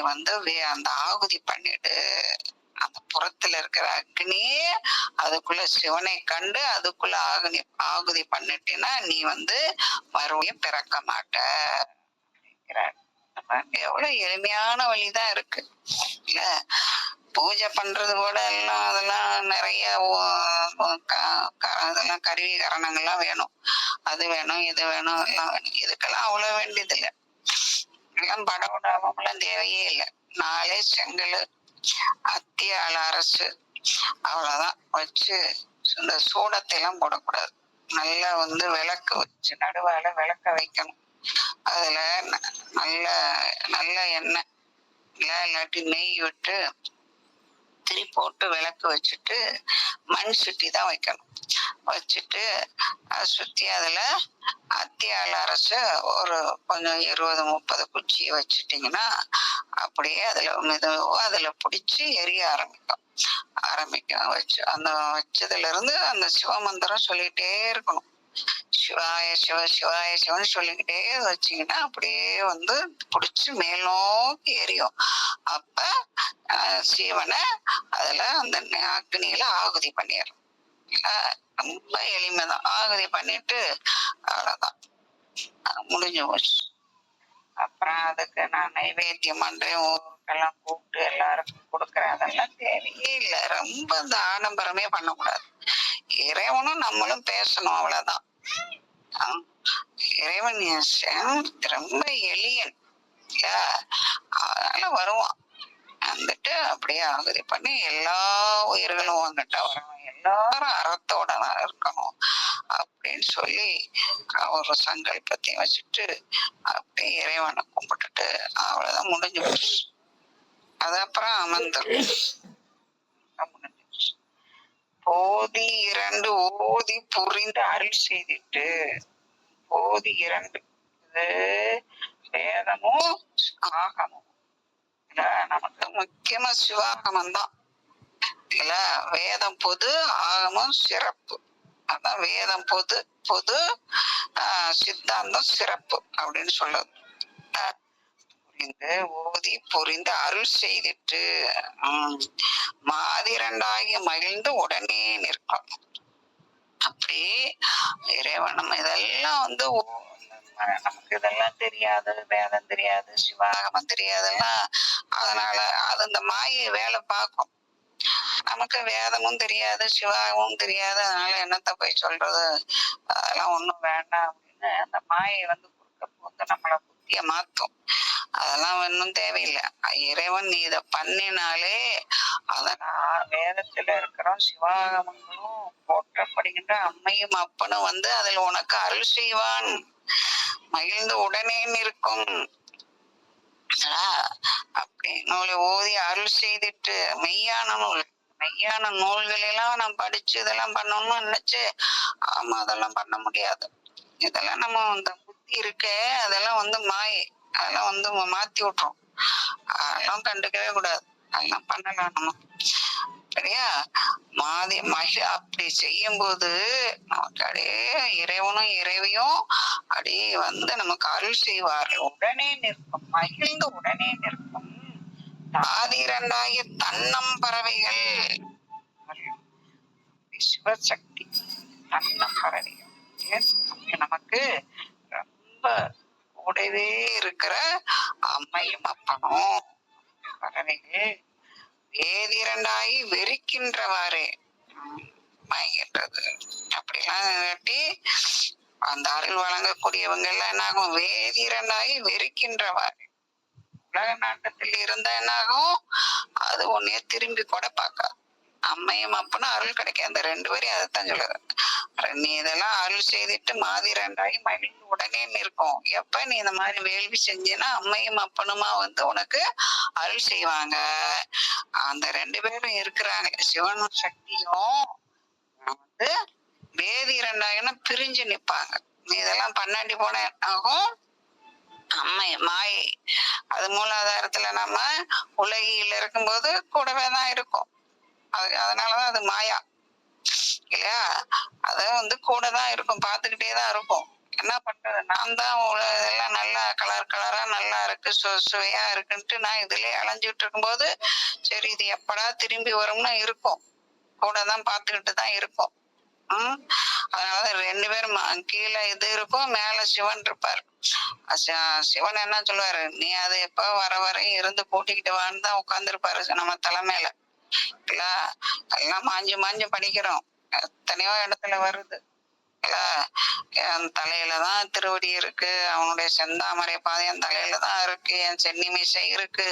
அந்த ஆகுதி பண்ணிடு. அந்த புறத்துல இருக்கிற அக்னி அதுக்குள்ள சிவனை கண்டு அதுக்குள்ள ஆகுதி பண்ணிட்டீன்னா நீ மறுபடியும் பிறக்க மாட்ட. எவ்வளவு எளிமையான வழிதான் இருக்கு இல்ல. பூஜை பண்றது கூட எல்லாம் அதெல்லாம் நிறைய அதெல்லாம் கருவி கரணங்கள்லாம் வேணும். அது வேணும், இது வேணும், எல்லாம் வேணும். இதுக்கெல்லாம் அவ்வளவு வேண்டியது இல்லை. எல்லாம் படகுடாபம்லாம் தேவையே இல்லை. 4 செங்கல், அத்தியால அரசு, அவ்வளவுதான் வச்சு இந்த சூடத்தை எல்லாம் போடக்கூடாது. நல்லா விளக்கு வச்சு நடுவால விளக்க வைக்கணும். அதுல நல்ல நல்ல எண்ணெய் இல்லாட்டி நெய் விட்டு திரி போட்டு விளக்கு வச்சுட்டு மண் சுட்டி தான் வைக்கணும். வச்சுட்டு சுத்தி அதுல அத்தியால அரச ஒரு கொஞ்சம் 20-30 குச்சி வச்சுட்டீங்கன்னா அப்படியே அதுல பிடிச்சு எரிய ஆரம்பிக்கும். அந்த வச்சதுல இருந்து அந்த சிவமந்திரம் சொல்லிட்டே இருக்கணும். சிவாய சிவ சிவாய சிவன் சொல்லிக்கிட்டே வச்சீங்கன்னா அப்படியே புடிச்சு மேல் நோக்கி எரியும். அப்ப சிவனை அதுல அந்த அக்னியில ஆகுதி பண்ணிடணும். ரொம்ப எளிமைதான். ஆகுதி பண்ணிட்டு அவ்வளவுதான், முடிஞ்சு போச்சு. அப்புறம் அதுக்கு நான் நைவேத்தியம் பண்றேன், ஊருக்கெல்லாம் கூப்பிட்டு எல்லாருக்கும் கொடுக்குறேன். அதெல்லாம் தேவையே இல்லை. ரொம்ப இந்த ஆடம்பரமே பண்ணக்கூடாது. இறைவனும் நம்மளும் பேசணும், அவ்வளவுதான். இறைவன் ரொம்ப எளியன் இல்ல. அதனால வருவான். அப்படியே ஆகுதி பண்ணி எல்லா உயிர்களும் வந்துட்டா வரணும், எல்லாரும் அறத்தோட இருக்கணும் அப்படின்னு சொல்லி ஒரு சங்கல்பத்தையும் வச்சுட்டு அப்படியே இறைவனை கும்பிட்டுட்டு அவ்வளவுதான், முடிஞ்சு போச்சு. அது அப்புறம் அமர்ந்துடும். போதி 2 ஓதி புரிந்து அருள் செய்திட்டு, போதி 2 இது வேதமும் ஆகமும். நமக்கு முக்கியமா சிவாகமம் தான் இல்ல. வேதம் பொது, ஆகமம் சிறப்பு. அதான் வேதம் பொது, பொது சித்தாந்தம் சிறப்பு அப்படின்னு சொல்லுது. புரிந்து ஓதி புரிந்து அருள் செய்திட்டு மாதிரண்டாகி மகிழ்ந்து உடனே நிற்கும். அப்படி இறைவனம் இதெல்லாம் நமக்கு இதெல்லாம் தெரியாது, வேதம் தெரியாது, சிவாகமம் தெரியாதுன்னா அதனால அது இந்த மாயை வேலை பார்க்கும். நமக்கு வேதமும் தெரியாது, சிவாகமும் தெரியாது, அதனால என்னத்த போய் சொல்றது, அதெல்லாம் ஒண்ணும் வேண்டாம் அப்படின்னு அந்த மாயை குறுக்க போட்டு நம்மள புத்திய மாத்தும். அதெல்லாம் ஒன்னும் தேவையில்லை. இறைவன் நீ இத பண்ணினாலே அதனால் வேதத்துல இருக்கிறோம் சிவாகமங்களும் போற்றப்படுகின்ற அம்மையும் அப்பனும் அதில் உனக்கு அருள் செய்வான். மகிழ்ந்து உடனே நிற்கும். அப்படி நூலை ஓதி அருள் செய்துட்டு மெய்யான நூல்கள் எல்லாம் நான் படிச்சு இதெல்லாம் பண்ணணும்னு நினைச்சு, ஆமா அதெல்லாம் பண்ண முடியாது. இதெல்லாம் நம்ம இந்த புத்தி இருக்க அதெல்லாம் மாயை, அதெல்லாம் மாத்தி விட்டுரும். அதெல்லாம் கண்டுக்கவே கூடாது. அதெல்லாம் பண்ணலாம் நம்ம. சரியா? அப்படி செய்யும்போது நமக்கு அப்படியே இறைவனும் இறைவியும் அப்படியே வந்து நமக்கு அருள் செய்வார்கள். உடனே நிற்கும், மகிழ்ந்து உடனே நிற்கும். தாதிரண்டாகிய தன்னம் பறவைகள், சிவசக்தி தன்னம் பறவைகள் நமக்கு ரொம்ப கூடவே இருக்கிற அம்மையும் அப்பனும் பறவைகள் வேதிரண்டாகி வெறிக்கின்றவாறு மயங்கின்றது. அப்படிலாம் கட்டி அந்த அருள் வழங்கக்கூடியவங்க எல்லாம் என்ன ஆகும்? வேதிரண்டாகி வெறிக்கின்றவாறு. உலக நாட்டத்தில் இருந்தா என்ன ஆகும்? அது உன்னைய திரும்பி கூட பார்க்காது. அம்மையும் அப்பனும் அருள் கிடைக்கும். அந்த 2 பேரையும் அதைத்தான் சொல்லுது. நீ இதெல்லாம் அருள் செய்துட்டு மாதிரண்டாகி மகிழ்ந்து உடனே நிற்கும். எப்ப நீ இந்த மாதிரி வேள்வி செஞ்சீன்னா அம்மையும் அப்பனுமா வந்து உனக்கு அருள் செய்வாங்க. அந்த 2 பேரும் இருக்கிறாங்க. சிவனும் சக்தியும் வந்து வேதி 2 பிரிஞ்சு நிப்பாங்க. நீ இதெல்லாம் பண்ணாண்டி போன ஆகும். அம்மை மாயை அது மூலாதாரத்துல நம்ம உலகில இருக்கும்போது கூடவே தான் இருக்கும். அதனாலதான் அது மாயா இல்லையா? அத வந்து கூட தான் இருக்கும், பார்த்துக்கிட்டே தான் இருக்கும். என்ன பண்றது? நான் தான் இதெல்லாம் நல்லா கலர் கலரா நல்லா இருக்கு, சுவையா இருக்குன்ட்டு நான் இதுலயே அலைஞ்சிட்டு இருக்கும்போது சரி இது எப்படா திரும்பி வரும்னு இருக்கும். கூட தான் பார்த்துக்கிட்டு தான் இருக்கும். அதனால 2 பேரும் கீழே இது இருக்கும், மேல சிவன் இருப்பார். சிவன் என்ன சொல்லுவாரு? நீ அது எப்ப வர வரையும் இருந்து கூட்டிக்கிட்டு வான்னு தான் உட்கார்ந்துருப்பாரு நம்ம தலைமையில. இல்ல எல்லாம் மாஞ்சு மாஞ்சு படிக்கிறோம். எத்தனையோ இடத்துல வருது. என் தலையிலதான் திருவடி இருக்கு, அவனுடைய செந்தாமரை பாதை என் தலையில தான் இருக்கு, என் சென்னி மீசை இருக்கு,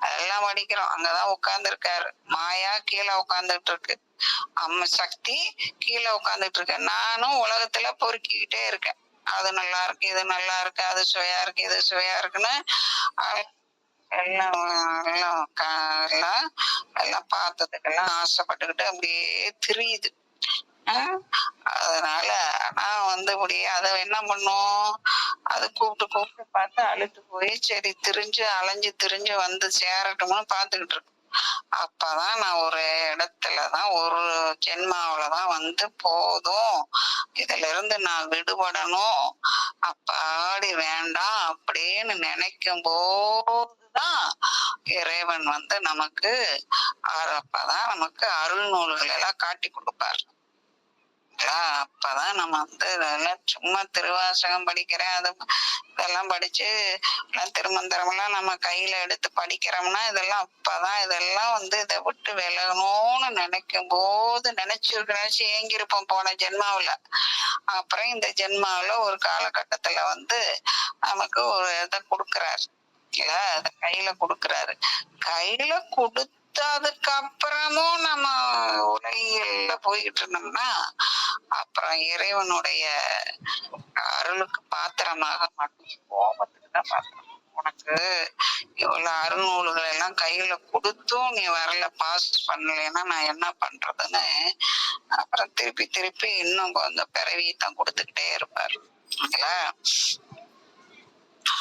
அதெல்லாம் படிக்கிறோம். அங்கதான் உட்கார்ந்து இருக்காரு. மாயா கீழே உட்கார்ந்துட்டு இருக்கு, அம்மா சக்தி கீழே உட்கார்ந்துட்டு இருக்கு. நானும் உலகத்துல பொறுக்கிக்கிட்டே இருக்கேன். அது நல்லா இருக்கு, இது நல்லா இருக்கு, அது சுவையா இருக்கு, இது சுவையா இருக்குன்னு எல்லாம் எல்லாம் எல்லாம் எல்லாம் பார்த்ததுக்கெல்லாம் ஆசைப்பட்டுக்கிட்டு அப்படியே திரியுது. அதனால நான் வந்து அப்படியே அதை என்ன பண்ணும், அது கூப்பிட்டு கூப்பிட்டு பார்த்து அழுத்து போய் சரி திரிஞ்சு அலைஞ்சு திரிஞ்சு வந்து சேரட்டும்னு பார்த்துக்கிட்டு இருக்கு. அப்பதான் நான் ஒரு இடத்துலதான் ஒரு ஜென்மாவிலதான் வந்து போதும், இதுல இருந்து நான் விடுபடணும், அப்பாடி வேண்டாம் அப்படின்னு நினைக்கும் போதுதான் இறைவன் வந்து நமக்கு அப்பதான் நமக்கு அருள் நூல்கள் எல்லாம் காட்டி கொடுப்பாரு. அப்பதான் நம்ம வந்து இதெல்லாம் சும்மா திருவாசகம் படிக்கிறேன் அது இதெல்லாம் படிச்சு எல்லாம் திருமந்திரம் எல்லாம் நம்ம கையில எடுத்து படிக்கிறோம்னா இதெல்லாம் அப்பதான் இதெல்லாம் வந்து இதை விட்டு விலகணும்னு நினைக்கும் போது நினைச்சு ஏங்கிருப்போம் போன ஜென்மாவில. அப்புறம் இந்த ஜென்மாவில ஒரு காலகட்டத்துல வந்து நமக்கு ஒரு இதை கொடுக்கறாரு இல்ல, அதை கையில கொடுக்கறாரு. கையில கொடுத்ததுக்கு அப்புறமும் நம்ம உலகியல்ல போய்கிட்டு இருந்தோம்னா அப்புறம் இறைவனுடைய அருளுக்கு பாத்திரமாக மாட்டோம், கோபத்துக்கு தான் பாத்திரம். உனக்கு இவ்வளவு அருநூல்கள் எல்லாம் கையில கொடுத்தும் நீ வரல, பாஸ் பண்ணலைன்னா நான் என்ன பண்றதுன்னு அப்புறம் திருப்பி திருப்பி இன்னும் கொஞ்சம் பிறவியத்தான் கொடுத்துக்கிட்டே இருப்பாரு.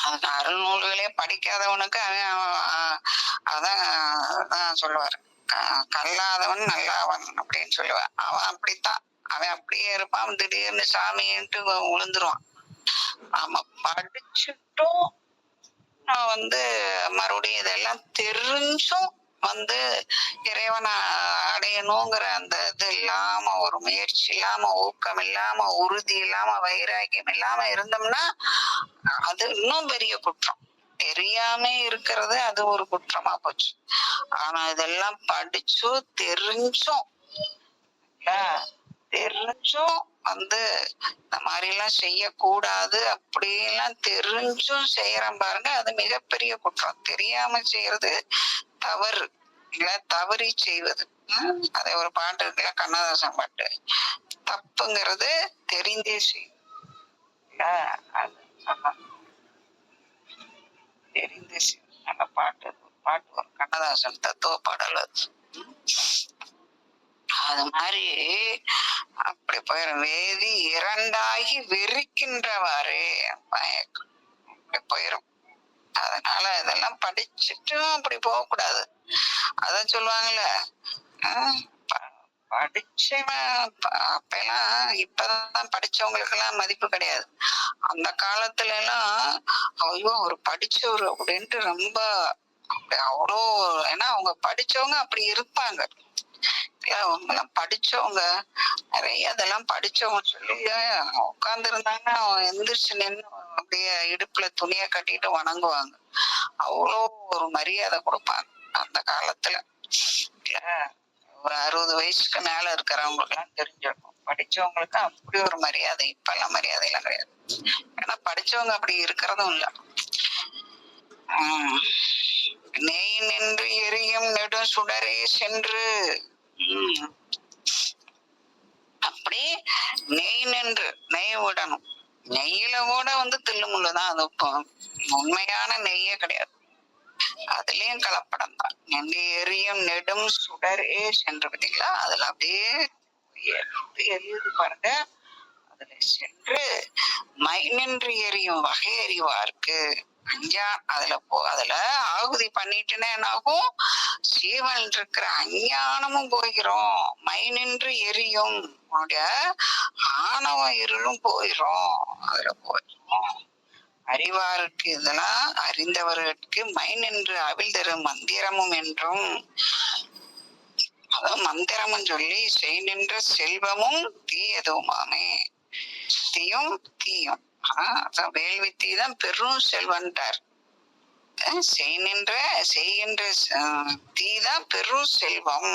அந்த அருநூல்களே படிக்காதவனுக்கு அதான் சொல்லுவாரு, கல்லாதவன் நல்லாவன் அப்படின்னு சொல்லுவான். அவன் அப்படித்தான், அவன் அப்படியே இருப்பான், திடீர்னு சாமின்ட்டு விழுந்துருவான். நாம படிச்சுட்டும் வந்து மறுபடியும் இதெல்லாம் தெரிஞ்சும் வந்து இறைவனை அடையணுங்கிற அந்த இது இல்லாம, ஒரு முயற்சி இல்லாம, ஊக்கம் இல்லாம, உறுதி இல்லாம, வைராக்கியம் இல்லாம இருந்தோம்னா அது இன்னும் பெரிய குற்றம். தெரியாம இருக்கிறது அது ஒரு குற்றமா போச்சு. ஆனா இதெல்லாம் படிச்சும் தெரிஞ்சும் வந்து இந்த மாதிரி எல்லாம் செய்யக்கூடாது அப்படியெல்லாம் தெரிஞ்சும் செய்யறோம் பாருங்க, அது மிகப்பெரிய குற்றம். தெரியாம செய்யறது தவறு இல்ல, தவறி செய்வது. அதே ஒரு பாட்டு இருக்குல்ல, கண்ணதாசன் பாட்டு, தப்புங்கிறது தெரிந்தே செய்வது. தெரிந்தே செய்வது நல்ல பாட்டு. பாட்டு ஒரு கண்ணதாசன் தத்துவ பாடல். அது மாதிரி அப்படி போயிடும். வேதி இரண்டாகி வெறிக்கின்றவாறு அப்படி போயிரும். அதனால இதெல்லாம் படிச்சுட்டும் அப்படி போகக்கூடாது. அதான் சொல்லுவாங்கல்ல, ஆஹ் ப- படிச்சவன் அப்பெல்லாம் இப்பதான் படிச்சவங்களுக்கு எல்லாம் மதிப்பு கிடையாது. அந்த காலத்துல எல்லாம் ஐயோ ஒரு படிச்சவரு அப்படின்ட்டு ரொம்ப அவ்வளோ, ஏன்னா அவங்க படிச்சவங்க அப்படி இருப்பாங்க. அவங்க எல்லாம் படிச்சவங்க, நிறைய அதெல்லாம் படிச்சவங்க சொல்லி உட்கார்ந்து இருந்தாங்கன்னா எந்திரிச்சு நின்று அப்படியே இடுப்புல துணியை கட்டிட்டு வணங்குவாங்க. அவ்வளோ ஒரு மரியாதை கொடுப்பாங்க அந்த காலத்துல. ஒரு 60 வயசுக்கு மேல இருக்கிறவங்களுக்கு எல்லாம் தெரிஞ்சிருக்கும், படிச்சவங்களுக்கு அப்படி ஒரு மரியாதை. இப்ப எல்லாம் மரியாதை எல்லாம் கிடையாது, ஏன்னா படிச்சவங்க அப்படி இருக்கிறதும் இல்ல. நெய் நின்று எரியும் நெடும் சுடரே சென்று, அப்படி நெய் நின்று நெய் விடணும். நெய்யில கூட தில்லுமுள்ளுதான், அது உண்மையான நெய்யே கிடையாது, அதுலயும் கலப்படம் தான். நெஞ்சு எரியும் நெடும் சுடரே சென்று, பார்த்தீங்களா, அதுல அப்படியே எரியுது பாருங்க. அதுல சென்று மை நின்று எரியும் வகை அறிவார்க்கு அஞ்சா, அதுல ஆகுதி பண்ணிட்டுன்னா என்னாகும், சீவன் இருக்கிற அஞ்ஞானமும் போகிறோம். மை நின்று எரியும் உன்னுடைய ஆணவ இருளும் போயிரும், அதுல போயிரும். அறிவாருக்கு, இதெல்லாம் அறிந்தவர்களுக்கு மை நின்று அவிழ் தரும் மந்திரமும் என்றும், அதான் மந்திரமும் சொல்லி செய் நின்ற செல்வமும் தீயதுமாமே. தீயும் தீயும் வேள்வி தீதான் பெரும் செல்வன்றார். செய்கின்ற தீதான் பெரும் செல்வம்.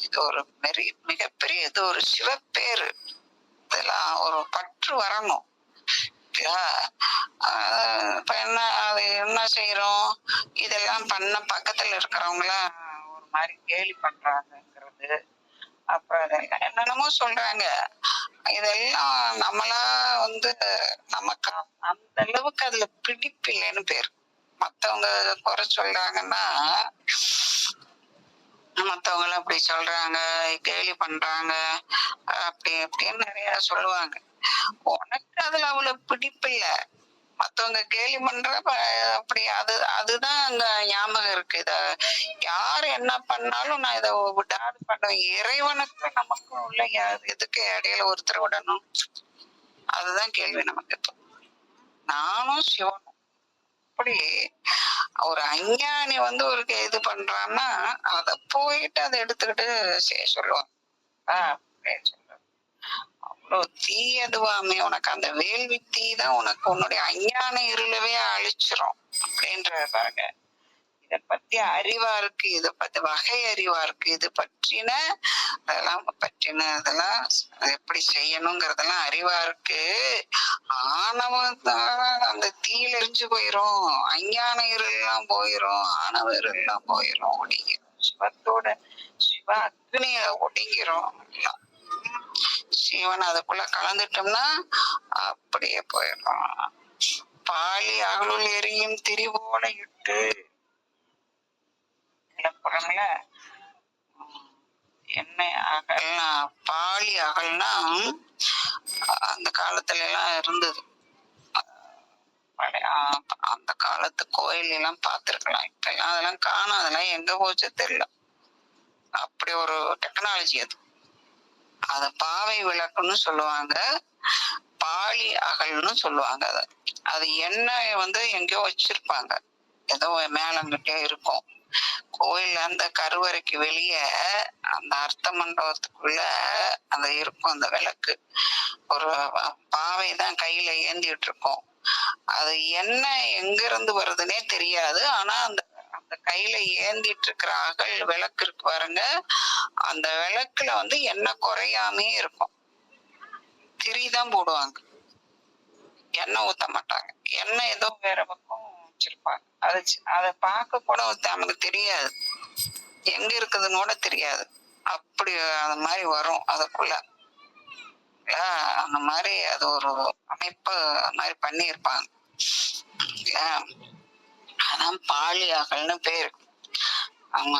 இது ஒரு மிகப்பெரிய, இது ஒரு சிவப்பேரு. இதெல்லாம் ஒரு பற்று வரணும். இப்ப என்ன செய்யறோம், இதெல்லாம் பண்ண பக்கத்துல இருக்கிறவங்கள ஒரு மாதிரி கேலி பண்றாங்கிறது, அப்ப அதெல்லாம் என்னென்னமோ சொல்றாங்க. இதெல்லாம் நம்மளா நமக்கு அந்த அளவுக்கு அதுல பிடிப்பு இல்லைன்னு பேரு. மத்தவங்க குறை சொல்றாங்கன்னா, மத்தவங்கள அப்படி சொல்றாங்க, கேலி பண்றாங்க, அப்படி அப்படின்னு நிறைய சொல்லுவாங்க. உனக்கு அதுல அவ்வளவு பிடிப்பு இல்ல, மத்தவங்க கேலி பண்றப்ப அப்படி அதுதான் அங்க ஞாபகம் இருக்கு. இத யாரு என்ன பண்ணாலும் நான் இதை விடாது பண்ணுவேன். இறைவனுக்கு நமக்கும் உள்ள எதுக்கு இடையில ஒருத்தர் விடணும்? அதுதான் கேள்வி நமக்கு. நானும் சிவனும் அப்படி ஒரு அஞ்ஞானி ஒரு இது பண்றான்னா அத போயிட்டு அதை எடுத்துக்கிட்டு செய்ய சொல்லுவாங்க. அவ்வளவு தீயதுவாமே, உனக்கு அந்த வேள்வி தீ தான் உனக்கு உன்னுடைய அஞ்ஞான இருளவே அழிச்சிரும் அப்படின்ற பாருங்க. இத பத்தி அறிவா இருக்கு, இத பத்தி வகை அறிவா இருக்கு, இது பற்றின இதெல்லாம் எப்படி செய்யணுங்கிறதெல்லாம் அறிவா இருக்கு. ஆணவம் அந்த தீயில எரிஞ்சு போயிரும், அஞ்ஞான இருள் எல்லாம் போயிரும், ஆணவ இருள் எல்லாம் போயிரும், ஒடுங்கிரும். சிவத்தோட சிவ அக்னிய ஒடுங்கிரும். சிவன் அதுக்குள்ள கலந்துட்டோம்னா அப்படியே போயிடும். பாலி அகலுள் எரியும் திரி போல இட்டு, புறம்ல என்ன அகல்னா, பாலி அகல்னா அந்த காலத்துல எல்லாம் இருந்தது. அந்த காலத்து கோயில் எல்லாம் பார்த்திருக்கலாம். இப்ப எல்லாம் அதெல்லாம் காணும், அதெல்லாம் எங்க போச்சு தெரியல. அப்படி ஒரு டெக்னாலஜி அது. அத பாவை விளக்குன்னு சொல்லுவாங்க, பாலி அகல்னு சொல்லுவாங்க. அது எண்ணெய் எங்கேயோ வச்சிருப்பாங்க, ஏதோ மேலங்கிட்டே இருக்கும். கோயில் அந்த கருவறைக்கு வெளியே அந்த அர்த்த மண்டபத்துக்குள்ள அந்த இருக்கும் அந்த விளக்கு. ஒரு பாவை தான் கையில ஏந்திட்டு இருக்கும். அது என்ன எங்க இருந்து வருதுன்னே தெரியாது. ஆனா அந்த அந்த கையில ஏந்திட்டு இருக்கிற அகல் விளக்கு இருக்கு பாருங்க, அந்த விளக்குல எண்ணெய் குறையாமே இருக்கும். திரிதான் போடுவாங்க, எண்ணெய் ஊத்த மாட்டாங்க. எண்ணெய் ஏதோ வேற பக்கம் வச்சிருப்பாங்க. அதை பார்க்க கூட நமக்கு தெரியாது, எங்க இருக்குதுன்னு கூட தெரியாது. அப்படி அந்த மாதிரி வரும் அதுக்குள்ள. அந்த மாதிரி அது ஒரு அமைப்பு மாதிரி பண்ணியிருப்பாங்க. அதான் பாலி அகல்னு பேரு. ஆமா,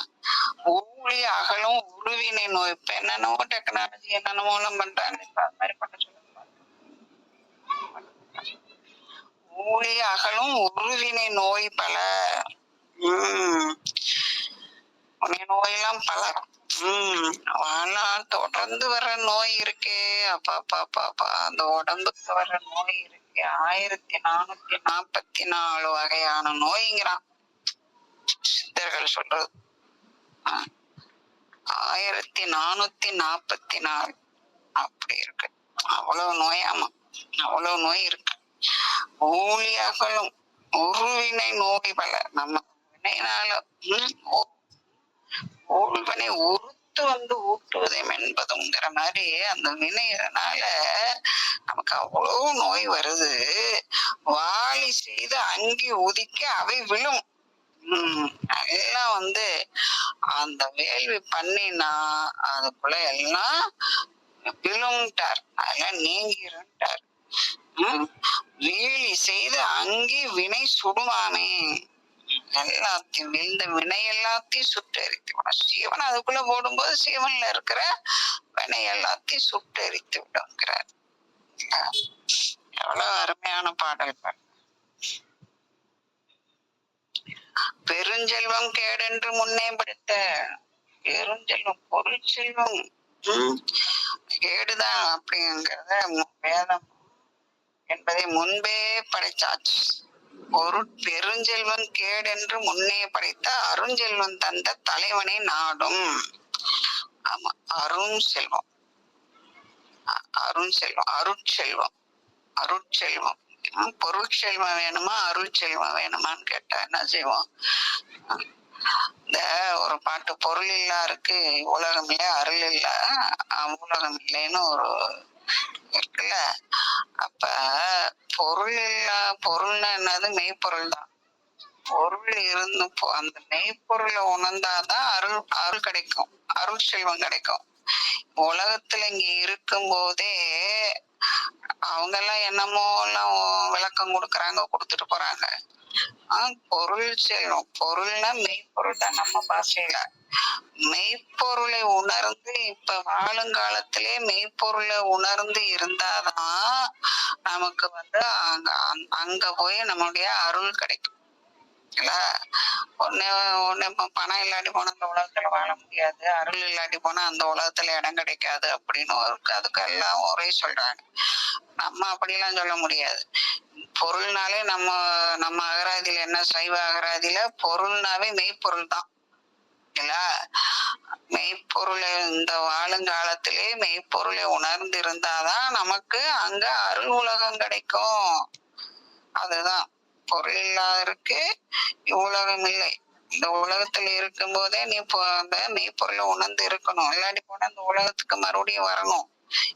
ஊழி அகலும் உருவினை நோய். இப்ப என்னென்னவோ டெக்னாலஜி என்னென்னமோ எல்லாம் பண்றாங்க. இப்ப அது மாதிரி பண்ண சொல்லுங்க. ஊழி அகலும் உருவினை நோய் பல. உம் உன்னை நோயெல்லாம் பல. ஆனா தொடர்ந்து வர்ற நோய் இருக்கே, அப்பா அப்பா அப்பா அப்பா, அந்த உடம்புக்கு வர்ற நோய் இருக்கு 1444 வகையான நோய்ங்கிறான் சித்தர்கள் சொல்றது. 1444 அப்படி இருக்கு. அவ்வளவு நோயாமா, அவ்வளவு நோய் இருக்கு. ஊழி அகலும் உருவினை நோய் பல. நம்ம வினையினால ஊழ்வனை உறுத்து ஊட்டுவதும் என்பதுங்கிற மாதிரி அந்த வினையினால நமக்கு அவ்வளவு நோய் வருது. வாலி செய்து அங்கி உதிக்க அவை விழும். எல்லாம் அந்த வேள்வி பண்ணினா அதுக்குள்ள எல்லாம் விழும்ட்டார், அதெல்லாம் நீங்கிரும்ட்டார். வீழி செய்து அங்கி வினை சுடுவாமே, எல்லாத்தையும் விழுந்த வினை எல்லாத்தையும் சுட்டெரித்து சிவன் அதுக்குள்ள போடும்போது சிவன்ல இருக்கிற வினை எல்லாத்தையும் சுட்டெரித்து விடுங்கிறார். எவ்வளவு அருமையான பாடல்கள். பெருஞ்செல்வம் கேடென்று முன்னே படுத்த. பெருஞ்செல்வம் பொருள் செல்வம் கேடுதான் அப்படிங்கிறத வேதம் என்பதை முன்பே படைச்சாச்சு. பெருஞ்செல்வன் கேடென்று முன்னே படைத்த அருஞ்செல்வன் தந்த தலைவனை நாடும். ஆமா, அருண் செல்வம், அருண் செல்வம், அருட்செல்வம், அருட்செல்வம். பொருள் செல்வம் வேணுமா அருள் செல்வம் வேணுமான்னு கேட்டா என்ன செய்வோம்? இந்த ஒரு பாட்டு, பொருள் இல்லா இருக்கு உலகம் இல்லை, அருள் இல்ல உலகம் இல்லைன்னு ஒரு இருக்குல்ல. அப்ப பொருள் இல்லா, பொருள்னா என்னது? மெய்ப்பொருள் தான். பொருள் இருந்து அந்த மெய்ப்பொருளை உணர்ந்தாதான் அருள் அருள் கிடைக்கும், அருள் செல்வம் கிடைக்கும். உலகத்துல இங்க இருக்கும் போதே அவங்க எல்லாம் என்னமோ எல்லாம் விளக்கம் கொடுக்கறாங்க, கொடுத்துட்டு போறாங்க. பொருள் செல்வம், பொருள்னா மெய்ப்பொருள் தான். நம்ம பாஷையில மெய்ப்பொருளை உணர்ந்து இப்ப வாழுங்காலத்திலே மெய்ப்பொருளை உணர்ந்து இருந்தாதான் நமக்கு அங்க போய் நம்மளுடைய அருள் கிடைக்கும். ஒண்ணு பணம் இல்லாட்டி போனா அந்த உலகத்துல வாழ முடியாது, அருள் இல்லாட்டி போனா அந்த உலகத்துல இடம் கிடைக்காது அப்படின்னு அதுக்கெல்லாம் ஒரே சொல்றாங்க. நம்ம அப்படிலாம் சொல்ல முடியாது. பொருள்னாலே நம்ம அகராதியில என்ன, சைவ அகராதியில பொருள்னாவே மெய்ப்பொருள் தான் இல்ல. மெய்ப்பொருளை இந்த வாழுங்காலத்திலே மெய்ப்பொருளை உணர்ந்து இருந்தாதான் நமக்கு அங்க அருள் உலகம் கிடைக்கும். அதுதான் பொருள் இல்லாதருக்கு இவ்வுலகம் இல்லை. இந்த உலகத்துல இருக்கும் போதே நீ அந்த மெய்ப்பொருளை உணர்ந்து இருக்கணும், இல்லாட்டி போனா இந்த உலகத்துக்கு மறுபடியும் வரணும்.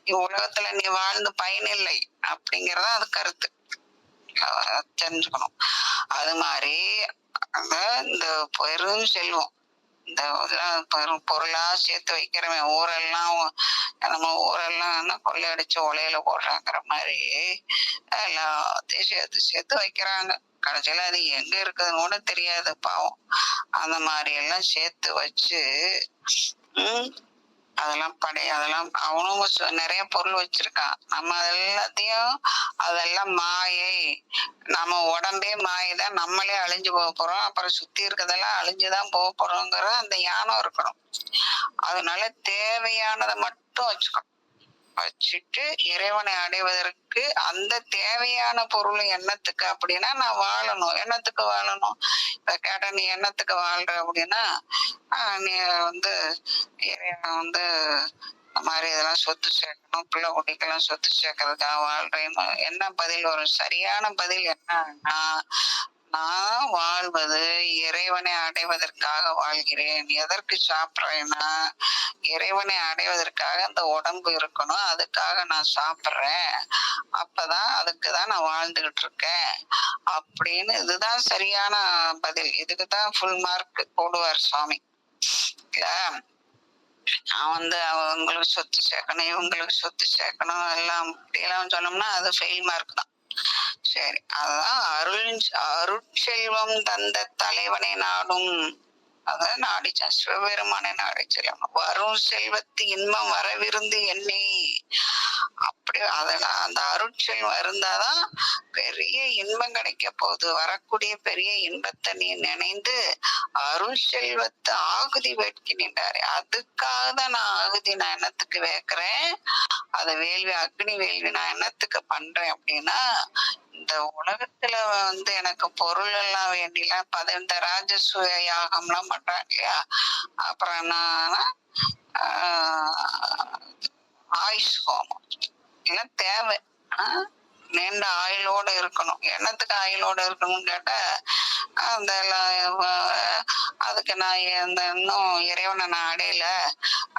இவ்வுலகத்துல நீ வாழ்ந்து பயனில்லை அப்படிங்கறதா அது கருத்து, தெரிஞ்சுக்கணும். அது மாதிரி இந்த பெரும் செல்வம், இந்த பொருளா சேர்த்து வைக்கிறவன் ஊரெல்லாம், நம்ம ஊரெல்லாம் கொள்ளையடிச்சு ஒலையில போடுறாங்கிற மாதிரி எல்லாத்தையும் சேர்த்து சேர்த்து வைக்கிறாங்க. கடைசியில அது எங்க இருக்குதுன்னு கூட தெரியாது பாவம். அந்த மாதிரி எல்லாம் சேர்த்து வச்சு அதெல்லாம் அவனும் நிறைய பொருள் வச்சிருக்கான். நம்ம அதெல்லாம் மாயை, நம்ம உடம்பே மாயைதான், நம்மளே அழிஞ்சு போக போறோம், அப்புறம் சுத்தி இருக்கிறதெல்லாம் அழிஞ்சுதான் போக போறோங்கிற அந்த ஞானம் இருக்கணும். அதனால தேவையானதை மட்டும் வச்சுட்டு இறைவனை அடைவதற்கு அந்த தேவையான பொருள் என்னத்துக்கு அப்படின்னா, நான் வாழணும். என்னத்துக்கு வாழணும்? இப்ப கேட்ட நீ என்னத்துக்கு வாழ்ற அப்படின்னா, நீ இறைவன் இந்த மாதிரி இதெல்லாம் சொத்து சேர்க்கணும், பிள்ளை குட்டிக்கெல்லாம் சொத்து சேர்க்கறதுக்காக வாழ்றேன்னு என்ன பதில் வரும்? சரியான பதில் என்னன்னா, நான் வாழ்வது இறைவனை அடைவதற்காக வாழ்கிறேன். எதற்கு சாப்பிட்றேன்னா, இறைவனை அடைவதற்காக அந்த உடம்பு இருக்கணும், அதுக்காக நான் சாப்பிட்றேன், அப்பதான் அதுக்குதான் நான் வாழ்ந்துகிட்டு இருக்கேன் அப்படின்னு. இதுதான் சரியான பதில். இதுக்குதான் ஃபுல் மார்க் போடுவார் சுவாமி. நான் அவங்களுக்கு சொத்து சேர்க்கணும், இவங்களுக்கு சொத்து சேர்க்கணும் எல்லாம் அப்படியெல்லாம் சொன்னோம்னா அது ஃபெயில் மார்க் தான். சரி, அதான் அருட்செல்வம் தந்த தலைவனை நாடும். அத நாடிச்சான், சிவபெருமானை நாடிச்சலாம். வரும் செல்வத்து இன்பம் வரவிருந்து என்னை. அப்படி அதெல்லாம் அந்த அருட்செல்வம் இருந்தாதான் பெரிய இன்பம் கிடைக்க போகுது. வரக்கூடிய பெரிய இன்பத்தை நீ நினைந்து அருள் செல்வத்தை ஆகுதி வேட்கின்றாரு. அதுக்காக தான் நான் ஆகுதி நான் என்னத்துக்கு வைக்கிறேன், அத வேள்வி அக்னி வேள்வி நான் என்னத்துக்கு பண்றேன் அப்படின்னா, இந்த உலகத்துல எனக்கு பொருள் எல்லாம் வேண்டில இந்த ராஜசூய யாகம்லாம் பண்றாங்க இல்லையா, அப்புறம் என்னன்னா ஆயுஷ் ஹோமம் எல்லாம் தேவை. நீண்ட ஆயுளோட இருக்கணும். என்னத்துக்கு ஆயுளோட இருக்கணும்னு கேட்டா, அந்த அதுக்கு நான் இன்னும் இறைவனை நான் அடையல,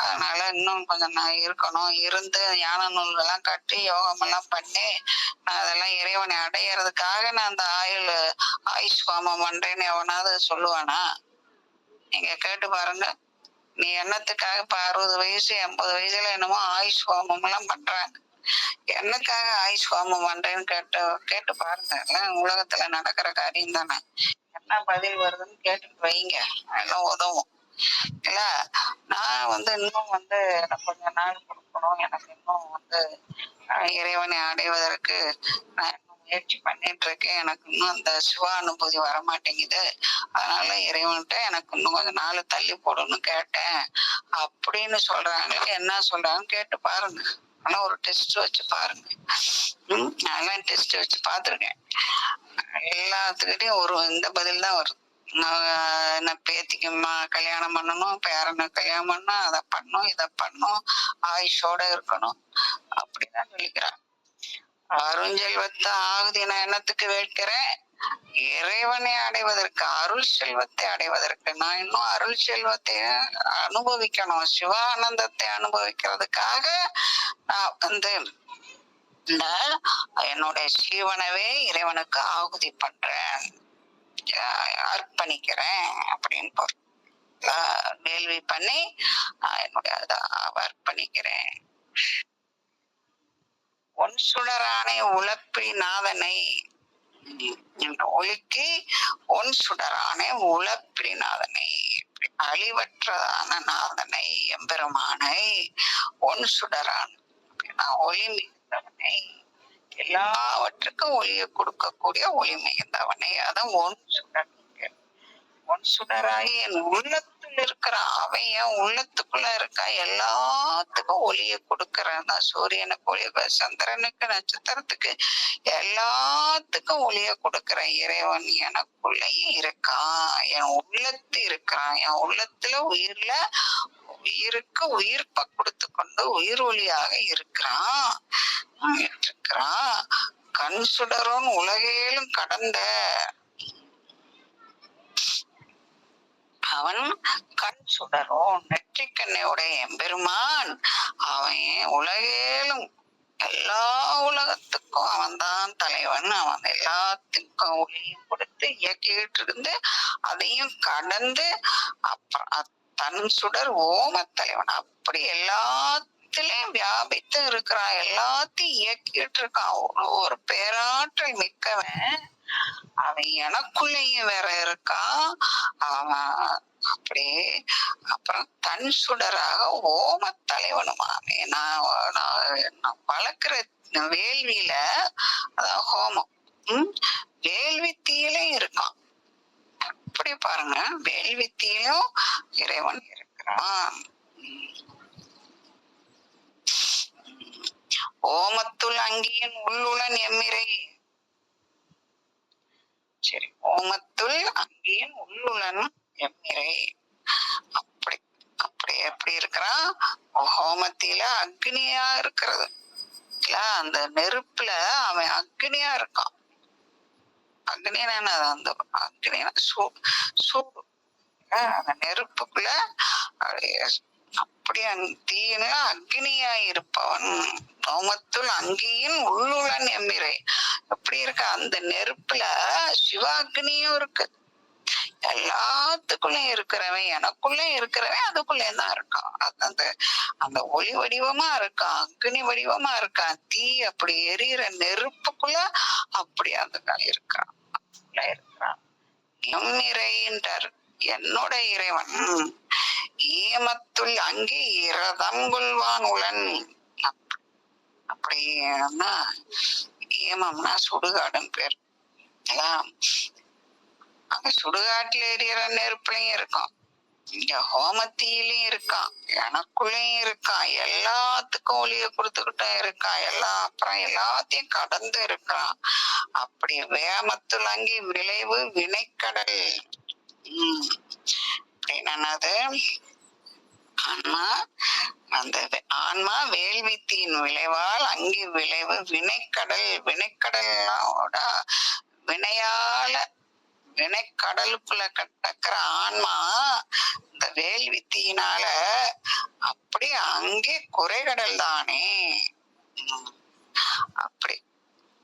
அதனால இன்னும் கொஞ்சம் நான் இருக்கணும், இருந்து ஞான நூல்கள்லாம் கட்டி யோகம் எல்லாம் பண்ணி நான் அதெல்லாம் இறைவனை அடையறதுக்காக நான் அந்த ஆயுஷ் ஹோமம் பண்றேன்னு எவனாவது சொல்லுவானா? நீங்க கேட்டு பாருங்க. நீ என்னத்துக்காக இப்ப 60 வயசு 80 வயசுல என்னமோ ஆயுஷ் ஹோமம் எல்லாம் பண்றாங்க. என்னக்காக ஆயுஷ் ஹோமம் பண்றேன்னு கேட்டு பாருங்க. எல்லாம் உலகத்துல நடக்கிற காரியம் தானே. என்ன பதில் வருதுன்னு கேட்டுட்டு வைங்க, எல்லாம் உதவும் இல்ல. நான் இன்னும் எனக்கு கொஞ்ச நாள் கொடுக்கணும், எனக்கு இன்னும் இறைவனை அடைவதற்கு நான் இன்னும் முயற்சி பண்ணிட்டு இருக்கேன், எனக்கு இன்னும் அந்த சிவ அனுபூதி வரமாட்டேங்குது, அதனால இறைவன்கிட்ட எனக்கு இன்னும் கொஞ்ச நாள் தள்ளி போடணும்னு கேட்டேன் அப்படின்னு சொல்றாங்க. என்ன சொல்றாங்கன்னு கேட்டு பாருங்க. ஆனா ஒரு டெஸ்ட் வச்சு பாருங்க. நான் டெஸ்ட் வச்சு பாத்துருக்கேன். எல்லாத்துக்கிட்டையும் இந்த பதில் தான் வருது. நான் பேத்திக்கு கல்யாணம் பண்ணணும், பேரனை கல்யாணம் பண்ணணும், அதை பண்ணும் இதை பண்ணும், ஆயுஷோட இருக்கணும் அப்படிதான் சொல்லிக்கிறான். அருஞ்செல்வத்தை ஆகுதி நான் என்னத்துக்கு வைக்கிறேன், இறைவனை அடைவதற்கு, அருள் செல்வத்தை அடைவதற்கு. நான் இன்னும் அருள் செல்வத்தை அனுபவிக்கணும், சிவானந்தத்தை அனுபவிக்கிறதுக்காக நான் என்னுடைய ஜீவனவே இறைவனுக்கு ஆகுதி பண்றேன், அர்ப்பணிக்கிறேன் அப்படின்னு பொருள். வேள்வி பண்ணி என்னுடைய அர்ப்பணிக்கிறேன். ஒன் சுடரானை உழப்பி நாதனை ஒழுக்கி, ஒன் சுடரானை உழப்பி நாதனை, அழிவற்றதான நாதனை எம்பெருமானை, ஒன் சுடரான் ஒளி மிகுந்தவனை, எல்லாவற்றுக்கும் ஒளியை கொடுக்கக்கூடிய ஒளி மிகுந்தவனை, அதான் ஒன் சுடர். ஒன் சுடராகி என் உள்ளத்தில் இருக்கிறான், அவன் என் உள்ளத்துக்குள்ள இருக்கா, எல்லாத்துக்கும் ஒளியை கொடுக்கறான். சூரியனுக்கு ஒளி, சந்திரனுக்கு, நட்சத்திரத்துக்கு, எல்லாத்துக்கும் ஒளியை கொடுக்கிற இறைவன் எனக்குள்ளேயும் இருக்கான், என் உள்ளத்து இருக்கிறான். என் உள்ளத்துல உயிருக்கு உயிர்ப்ப கொடுத்து கொண்டு உயிர் ஒளியாக இருக்கிறான். கண் சுடரும் உலகிலும் கடந்த அவன் கண் சுடரும் நெற்றிக்கண்ணையுடைய எம்பெருமான். அவன் உலகேலும் எல்லா உலகத்துக்கும் அவன் தான் தலைவன். அவன் எல்லாத்துக்கும் ஒளியும் கொடுத்து இயக்கிட்டு இருந்து அதையும் கடந்து அப்புறம் தன் சுடர் ஓம தலைவன். அப்படி எல்லாத்திலையும் வியாபித்து இருக்கிறான், எல்லாத்தையும் இயக்கிட்டு இருக்கான். ஒரு பேராற்றல் மிக்கவன். அவன் எனக்குள்ளேயும் வேற இருக்கான். அவன் அப்படியே அப்புறம் தன் சுடராக ஓம தலைவனுமாமே. நான் வளர்க்கிற வேள்வியில அதான் ஹோமம், வேள்வித்தியிலும் இருக்கான். அப்படி பாருங்க, வேள்வித்தியிலும் இறைவன் இருக்கிறான். ஓமத்துள் அங்கியின் உள்ளுளன் எம்மிரை. சரி, ஓமத்துள் அங்கியின் உள்ளுளன் எம்மிரை. அப்படி அப்படி எப்படி இருக்கிறான், ஹோமத்தில அக்னியா இருக்கிறது இல்ல, அந்த நெருப்புல அவன் அக்னியா இருக்கான். அக்னினா அந்த அக்னினா சூடு, அந்த நெருப்புக்குள்ள அப்படி தீயில அக்னியா இருப்பவன். ஹோமத்துள் அங்கியின் உள்ளுளன் எம்மிரை. எப்படி இருக்க, அந்த நெருப்புல சிவாக்னியும் இருக்கு. எல்லாத்துக்குள்ளயும் இருக்கிறவன், எனக்குள்ள இருக்கிறவன் அதுக்குள்ளே தான் இருக்கான். அந்த அந்த ஒளி வடிவமா இருக்கான், அக்னி வடிவமா இருக்கான். தீ அப்படி எரியிற நெருப்புக்குள்ள அப்படி அந்த இருக்கிறான் இருக்கிறான். எம்மிரைன்றார். என்னோட இறைவன் ஈமத்துள் அங்கே இரதம் கொள்வான் உளன். அப்படின்னா ஈமம்னா சுடுகாடுன்னு பேர். அங்க சுடுகாட்டுல எரியற நெருப்புலையும் இருக்கும், இங்க ஹோமத்தியிலையும் இருக்கான், எனக்குள்ளயும் இருக்கான், எல்லாத்துக்கும் ஒளிய கொடுத்துக்கிட்டும் இருக்கான், அப்புறம் எல்லாத்தையும் கடந்து இருக்கான். அப்படி வேமத்துள் அங்கே விளைவு வினைக்கடல். என்னது ஆன்மா? அந்த ஆன்மா வேள்வித்தின் விளைவால் அங்கே விளைவு வினைக்கடல். வினைக்கடலோட வினையால வினைக்கடலுக்குள்ள கட்டக்கிற ஆன்மா இந்த வேள்வித்தியினால அப்படி அங்கே குறைகடல் தானே. அப்படி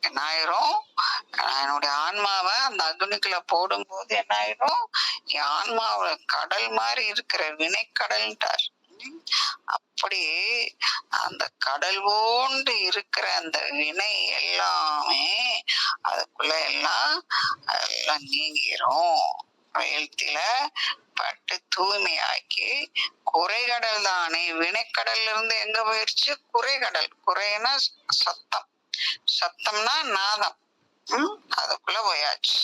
என்ன ஆயிரும், என்னுடைய ஆன்மாவை அந்த அக்னிக்குள்ள போடும் போது என்ன ஆயிரும், என் ஆன்மாவோட கடல் மாதிரி இருக்கிற வினைக்கடல்ன்றார். அப்படி அந்த கடல் போன்று இருக்கிற அந்த வினை எல்லாமே அதுக்குள்ள எல்லாம் நீங்கிரும். எழுத்தில பட்டு தூய்மையாக்கி குறைகடல் தானே. வினைக்கடல்ல இருந்து எங்க போயிடுச்சு? குறைகடல். குறைனா சத்தம், சத்தம்னா நாதம். அதுக்குள்ள போயாச்சு.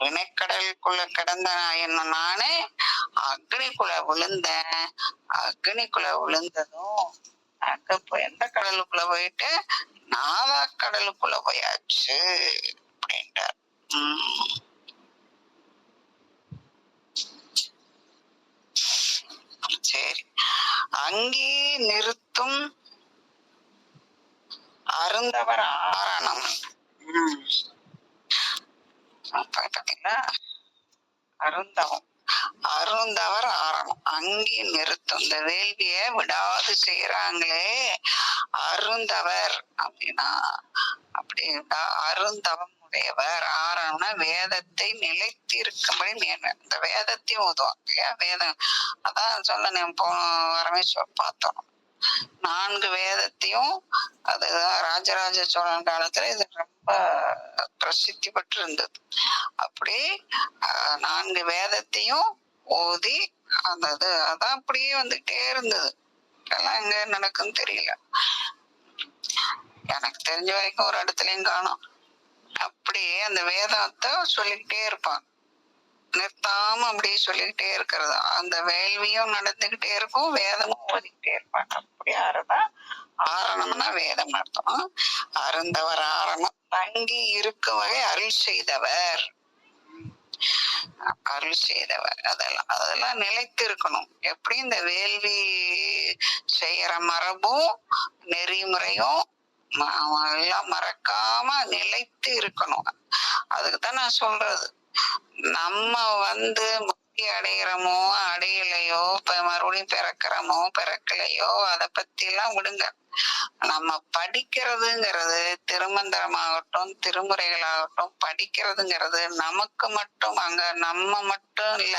வினைக்கடலுக்குள்ள கிடந்த என்ன நானே அக்னிக்குள்ள விழுந்தேன். அக்னிக்குள்ள விழுந்ததும் அங்க எந்த கடலுக்குள்ள போயிட்டு நாதா கடலுக்குள்ள போயாச்சு அப்படின்றார். சரி, அங்கே நிறுத்தும் அருந்தவர் ஆரணம். பாத்தீங்களா, அருந்தவம், அருந்தவர் ஆரணம். அங்கே நிறுத்தும், இந்த வேள்விய விடாது செய்யறாங்களே அருந்தவர் அப்படின்னா, அப்படி அருந்தவம் உடையவர். ஆரணம்னா வேதத்தை நிலைத்து இருக்கும்படி இந்த வேதத்தையும் ஓதுவாங்க இல்லையா? வேதம் அதான் சொல்ல போன வரமே பார்த்தோம். 4 வேதத்தையும், அதுதான் ராஜராஜ சோழன் காலத்துல இது ரொம்ப பிரசித்தி பெற்று இருந்தது. அப்படி 4 வேதத்தையும் ஓதி அந்த அதான் அப்படியே வந்துட்டே இருந்தது. இதெல்லாம் எங்க நடக்குன்னு தெரியல, எனக்கு தெரிஞ்ச வரைக்கும் ஒரு இடத்துலயும் காணும். அப்படியே அந்த வேதத்தை சொல்லிக்கிட்டே இருப்பாங்க, நிறுத்தாம அப்படியே சொல்லிக்கிட்டே இருக்கிறது. அந்த வேள்வியும் நடந்துகிட்டே இருக்கும், வேதமும் ஓதிக்கிட்டே இருப்பாங்க. அப்படி ஆறுதான் ஆரணம்னா வேதம் அர்த்தம். அருந்தவர் ஆரணம் தங்கி இருக்கும் வகை அருள் செய்தவர். அருள் செய்தவர் அதெல்லாம் நிலைத்து இருக்கணும். எப்படி இந்த வேள்வி செய்யற மரபும் நெறிமுறையும் எல்லாம் மறக்காம நிலைத்து இருக்கணும். அதுக்குதான் நான் சொல்றது, நம்ம முக்தி அடைகிறோமோ அடையலையோ, இப்ப மறுபடியும் பிறக்கிறோமோ பிறக்கலையோ, அதை பத்தி எல்லாம் விடுங்க. நம்ம படிக்கிறதுங்கிறது திருமந்திரமாகட்டும் திருமுறைகளாகட்டும், படிக்கிறதுங்கிறது நமக்கு மட்டும், அங்க நம்ம மட்டும் இல்ல,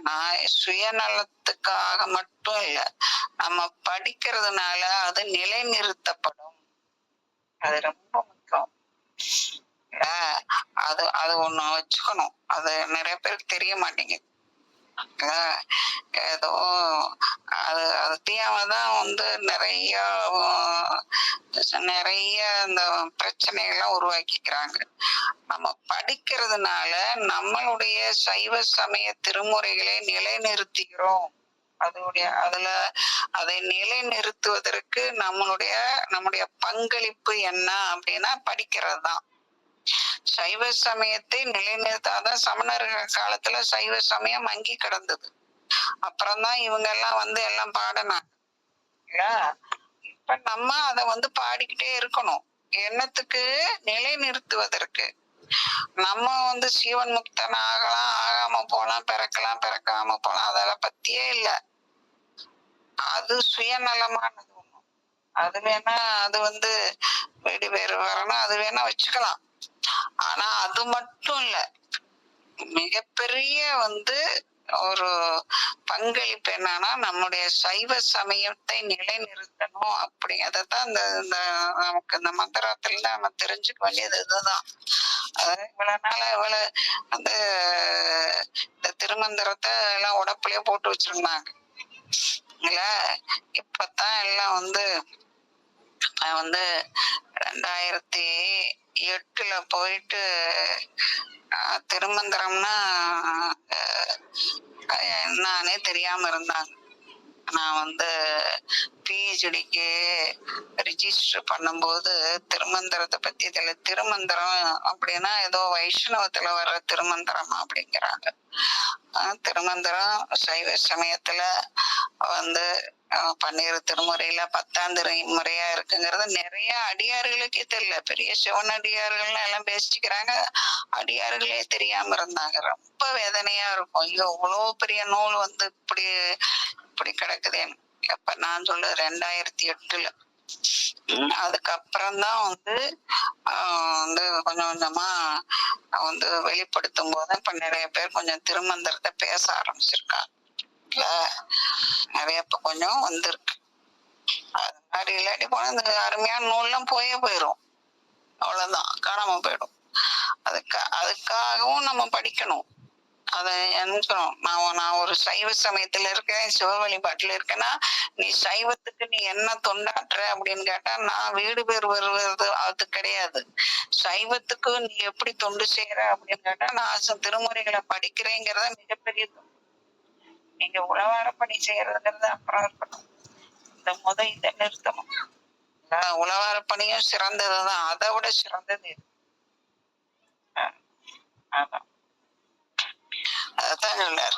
நான் சுயநலத்துக்காக மட்டும் இல்ல, நம்ம படிக்கிறதுனால அது நிலைநிறுத்தப்படும். அது ரொம்ப முக்கியம். அது ஒண்ணு வச்சுக்கணும். அது நிறைய பேருக்கு தெரிய மாட்டேங்குது. ஏதோ அது தெரியாமதான் நிறைய இந்த பிரச்சனைகள்லாம் உருவாக்கிக்கிறாங்க. நம்ம படிக்கிறதுனால நம்மளுடைய சைவ சமய திருமுறைகளை நிலைநிறுத்துகிறோம். அதை நிலைநிறுத்துவதற்கு நம்முடைய பங்களிப்பு என்ன அப்படின்னா படிக்கிறது தான். சைவ சமயத்தை நிலைநிறுத்தாதான் சமணர்கள் காலத்துல சைவ சமயம் மங்கி கிடந்தது. அப்புறம்தான் இவங்க எல்லாம் எல்லாம் பாடினாங்க. இப்ப நம்ம அதை பாடிக்கிட்டே இருக்கணும். என்னத்துக்கு? நிலைநிறுத்துவதற்கு. நம்ம சீவன் முக்தன் ஆகலாம், ஆகாம போலாம், பிறக்காம போலாம், அதெல்லாம் பத்தியே இல்ல. அது சுயநலமானது ஒண்ணும். அது வேணா அது வெடி வேறு வரணும், அது வேணா வச்சுக்கலாம். ஆனா அது மட்டும் இல்ல, மிகப்பெரிய ஒரு பங்களிப்பு என்னன்னா நம்முடைய சைவ சமயத்தை நிலைநிறுத்தணும். அப்படி அதைத்தான் நமக்கு இந்த மந்திரத்துல நம்ம தெரிஞ்சுக்க வேண்டியது இதுதான். அதாவது இவ்வளவு நாளா அந்த இந்த திருமந்திரத்தை எல்லாம் உடப்புலயே போட்டு வச்சிருந்தாங்க இல்ல. இப்பதான் எல்லாம் வந்து நான் வந்து 2008 போயிட்டு திருமந்திரம்னா என்னன்னே தெரியாம இருந்தாங்க. நான் வந்து பிஹெச்டிக்கு ரிஜிஸ்டர் பண்ணும்போது திருமந்திரத்தை பத்தி இதுல திருமந்திரம் அப்படின்னா ஏதோ வைஷ்ணவத்துல வர்ற திருமந்திரம் அப்படிங்கிறாங்க. திருமந்திரம் சைவ சமயத்துல வந்து 12 திருமுறையில 10ஆம் திருமுறையா இருக்குங்கிறது நிறைய அடியார்களுக்கே தெரியல. பெரிய சிவனடியார்கள் எல்லாம் பேசிக்கிறாங்க, அடியார்களே தெரியாம இருந்தாங்க. ரொம்ப வேதனையா இருக்கும். ஐயோ இவ்வளவு பெரிய நூல் வந்து இப்படி இப்படி கிடக்குதேன்னு. எப்ப நான் சொல்றது 2008. அதுக்கப்புறம் தான் வந்து வந்து கொஞ்சம் கொஞ்சமா வந்து வெளிப்படுத்தும் போது இப்ப நிறைய பேர் கொஞ்சம் திருமந்திரத்தை பேச ஆரம்பிச்சிருக்காங்க. நிறைய இப்ப கொஞ்சம் வந்திருக்கு. அது மாதிரி இல்லாட்டி போனா இந்த அருமையான நூல்லாம் போயிரும், அவ்வளவுதான், காணாம போயிடும். அதுக்காகவும் நம்ம படிக்கணும், அதை நினைக்கணும். நான் ஒரு சைவ சமயத்துல இருக்கேன், சிவ வழிபாட்டுல இருக்கேன்னா நீ சைவத்துக்கு நீ என்ன தொண்டாற்ற அப்படின்னு கேட்டா நான் வீடு பேர் வருவது அது கிடையாது. சைவத்துக்கு நீ எப்படி தொண்டு செய்யற அப்படின்னு கேட்டா நான் திருமுறைகளை படிக்கிறேங்கிறத மிகப்பெரிய தொண்டு. நீங்க உழவார பணி செய்யறதுங்கிறது அப்புறம் இருக்கணும், இந்த இதை நிறுத்தணும். உழவார பணியும் சிறந்ததுதான், அதை விட சிறந்தது இது. அதான் அதான் சொன்னார்.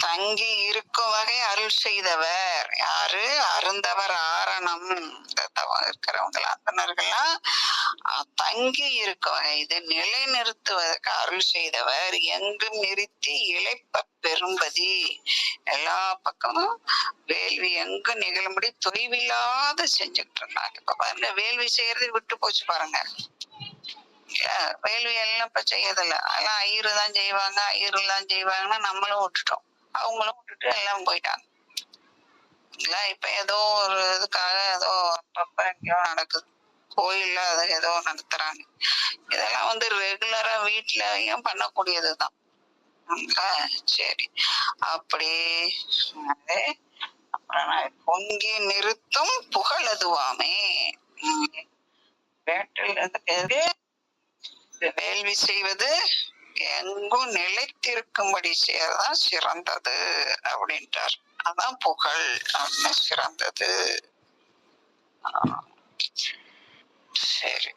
தங்கி இருக்கும் வகை அருள் செய்தவர் யாரு? அருந்தவர் ஆரணம் இருக்கிறவங்க அந்தனர்கள்லாம் தங்கி இருக்க வகை இதை நிலை நிறுத்துவதற்கு அருள் செய்தவர். எங்கும் நிறுத்தி இழைப்ப பெரும்பதி, எல்லா பக்கமும் வேள்வி எங்கு நிகழும்படி தொய்வில்லாத செஞ்சுட்டு இருந்தாங்க. இப்ப பாருங்க வேள்வி செய்யறது விட்டு போச்சு பாருங்க. வேள்வி எல்லாம் இப்ப செய்யறதில்ல, அதெல்லாம் ஐயரு தான் செய்வாங்க, ஐயருலாம் செய்வாங்கன்னா நம்மளும் விட்டுட்டோம், அவங்களும் விட்டுட்டு எல்லாம் போயிட்டாங்க. இப்ப ஏதோ ஒரு இதுக்காக ஏதோ அப்பப்ப எங்கேயோ நடக்குது, கோயில்ல அது ஏதோ நடத்துறாங்க. இதெல்லாம் வந்து ரெகுலரா வீட்லயும் பண்ணக்கூடியதுதான். சரி, அப்படி பொங்கி நிறுத்தும் புகழதுவாமே. வேள்வி செய்வது எங்கும் நிலைத்திருக்கும்படி செய்யறதான் சிறந்தது அப்படின்ட்டார். அதான் புகழ் அப்படின்னு சிறந்தது. சரி,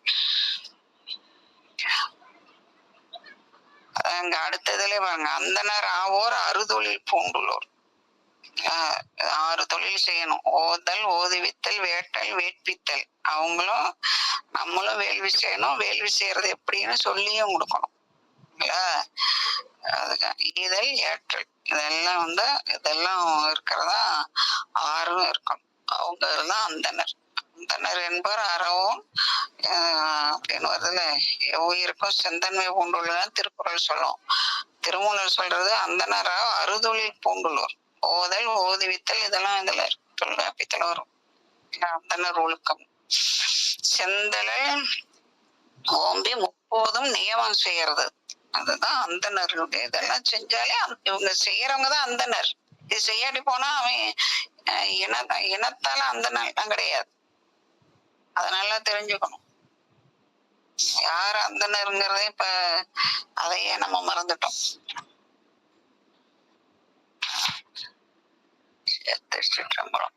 அங்க அடுத்ததுல பாருங்க, அந்தனர் ஆவோர் அறுதொழில் பூண்டுள்ளோர். 6 தொழில் செய்யணும்: ஓதல், ஓதுவித்தல், வேட்டல், வேட்பித்தல். அவங்களும் நம்மளும் வேள்வி செய்யணும், வேள்வி செய்யறது எப்படின்னு சொல்லியும் கொடுக்கணும். ஈதல், ஏற்றல், இதெல்லாம் வந்து இதெல்லாம் இருக்கிறதா 6ம் இருக்கணும். அவங்க எல்லாம் அந்தனர். அந்தனர் என்பவர் அறவும் அப்படின்னு வருதுல, உயிருக்கும் செந்தன்மை பூண்டுள்ளதான் திருக்குறள் சொல்லும். திருமூலர் சொல்றது அந்தனரா அறுதொழில் பூண்டுள்ளோர். ஓதல், ஓதுவித்தல், இதெல்லாம் இதுல தொல்காப்பியத்துல வரும். அந்தனர் ஒழுக்கம். செந்தழல் ஓம்பி முப்போதும் நியமம் செய்யறது, அதுதான் அந்தனர்களுடைய. இதெல்லாம் செஞ்சாலே இவங்க செய்யறவங்கதான் அந்தனர். இது செய்யாடி போனா அவன் இனத்தால அந்தனர் கிடையாது. அதனால தெரிஞ்சுக்கணும் யார் அந்தனருங்கிறதே. இப்ப அதையே நம்ம மறந்துட்டோம். திருச்சிற்றம்பலம்.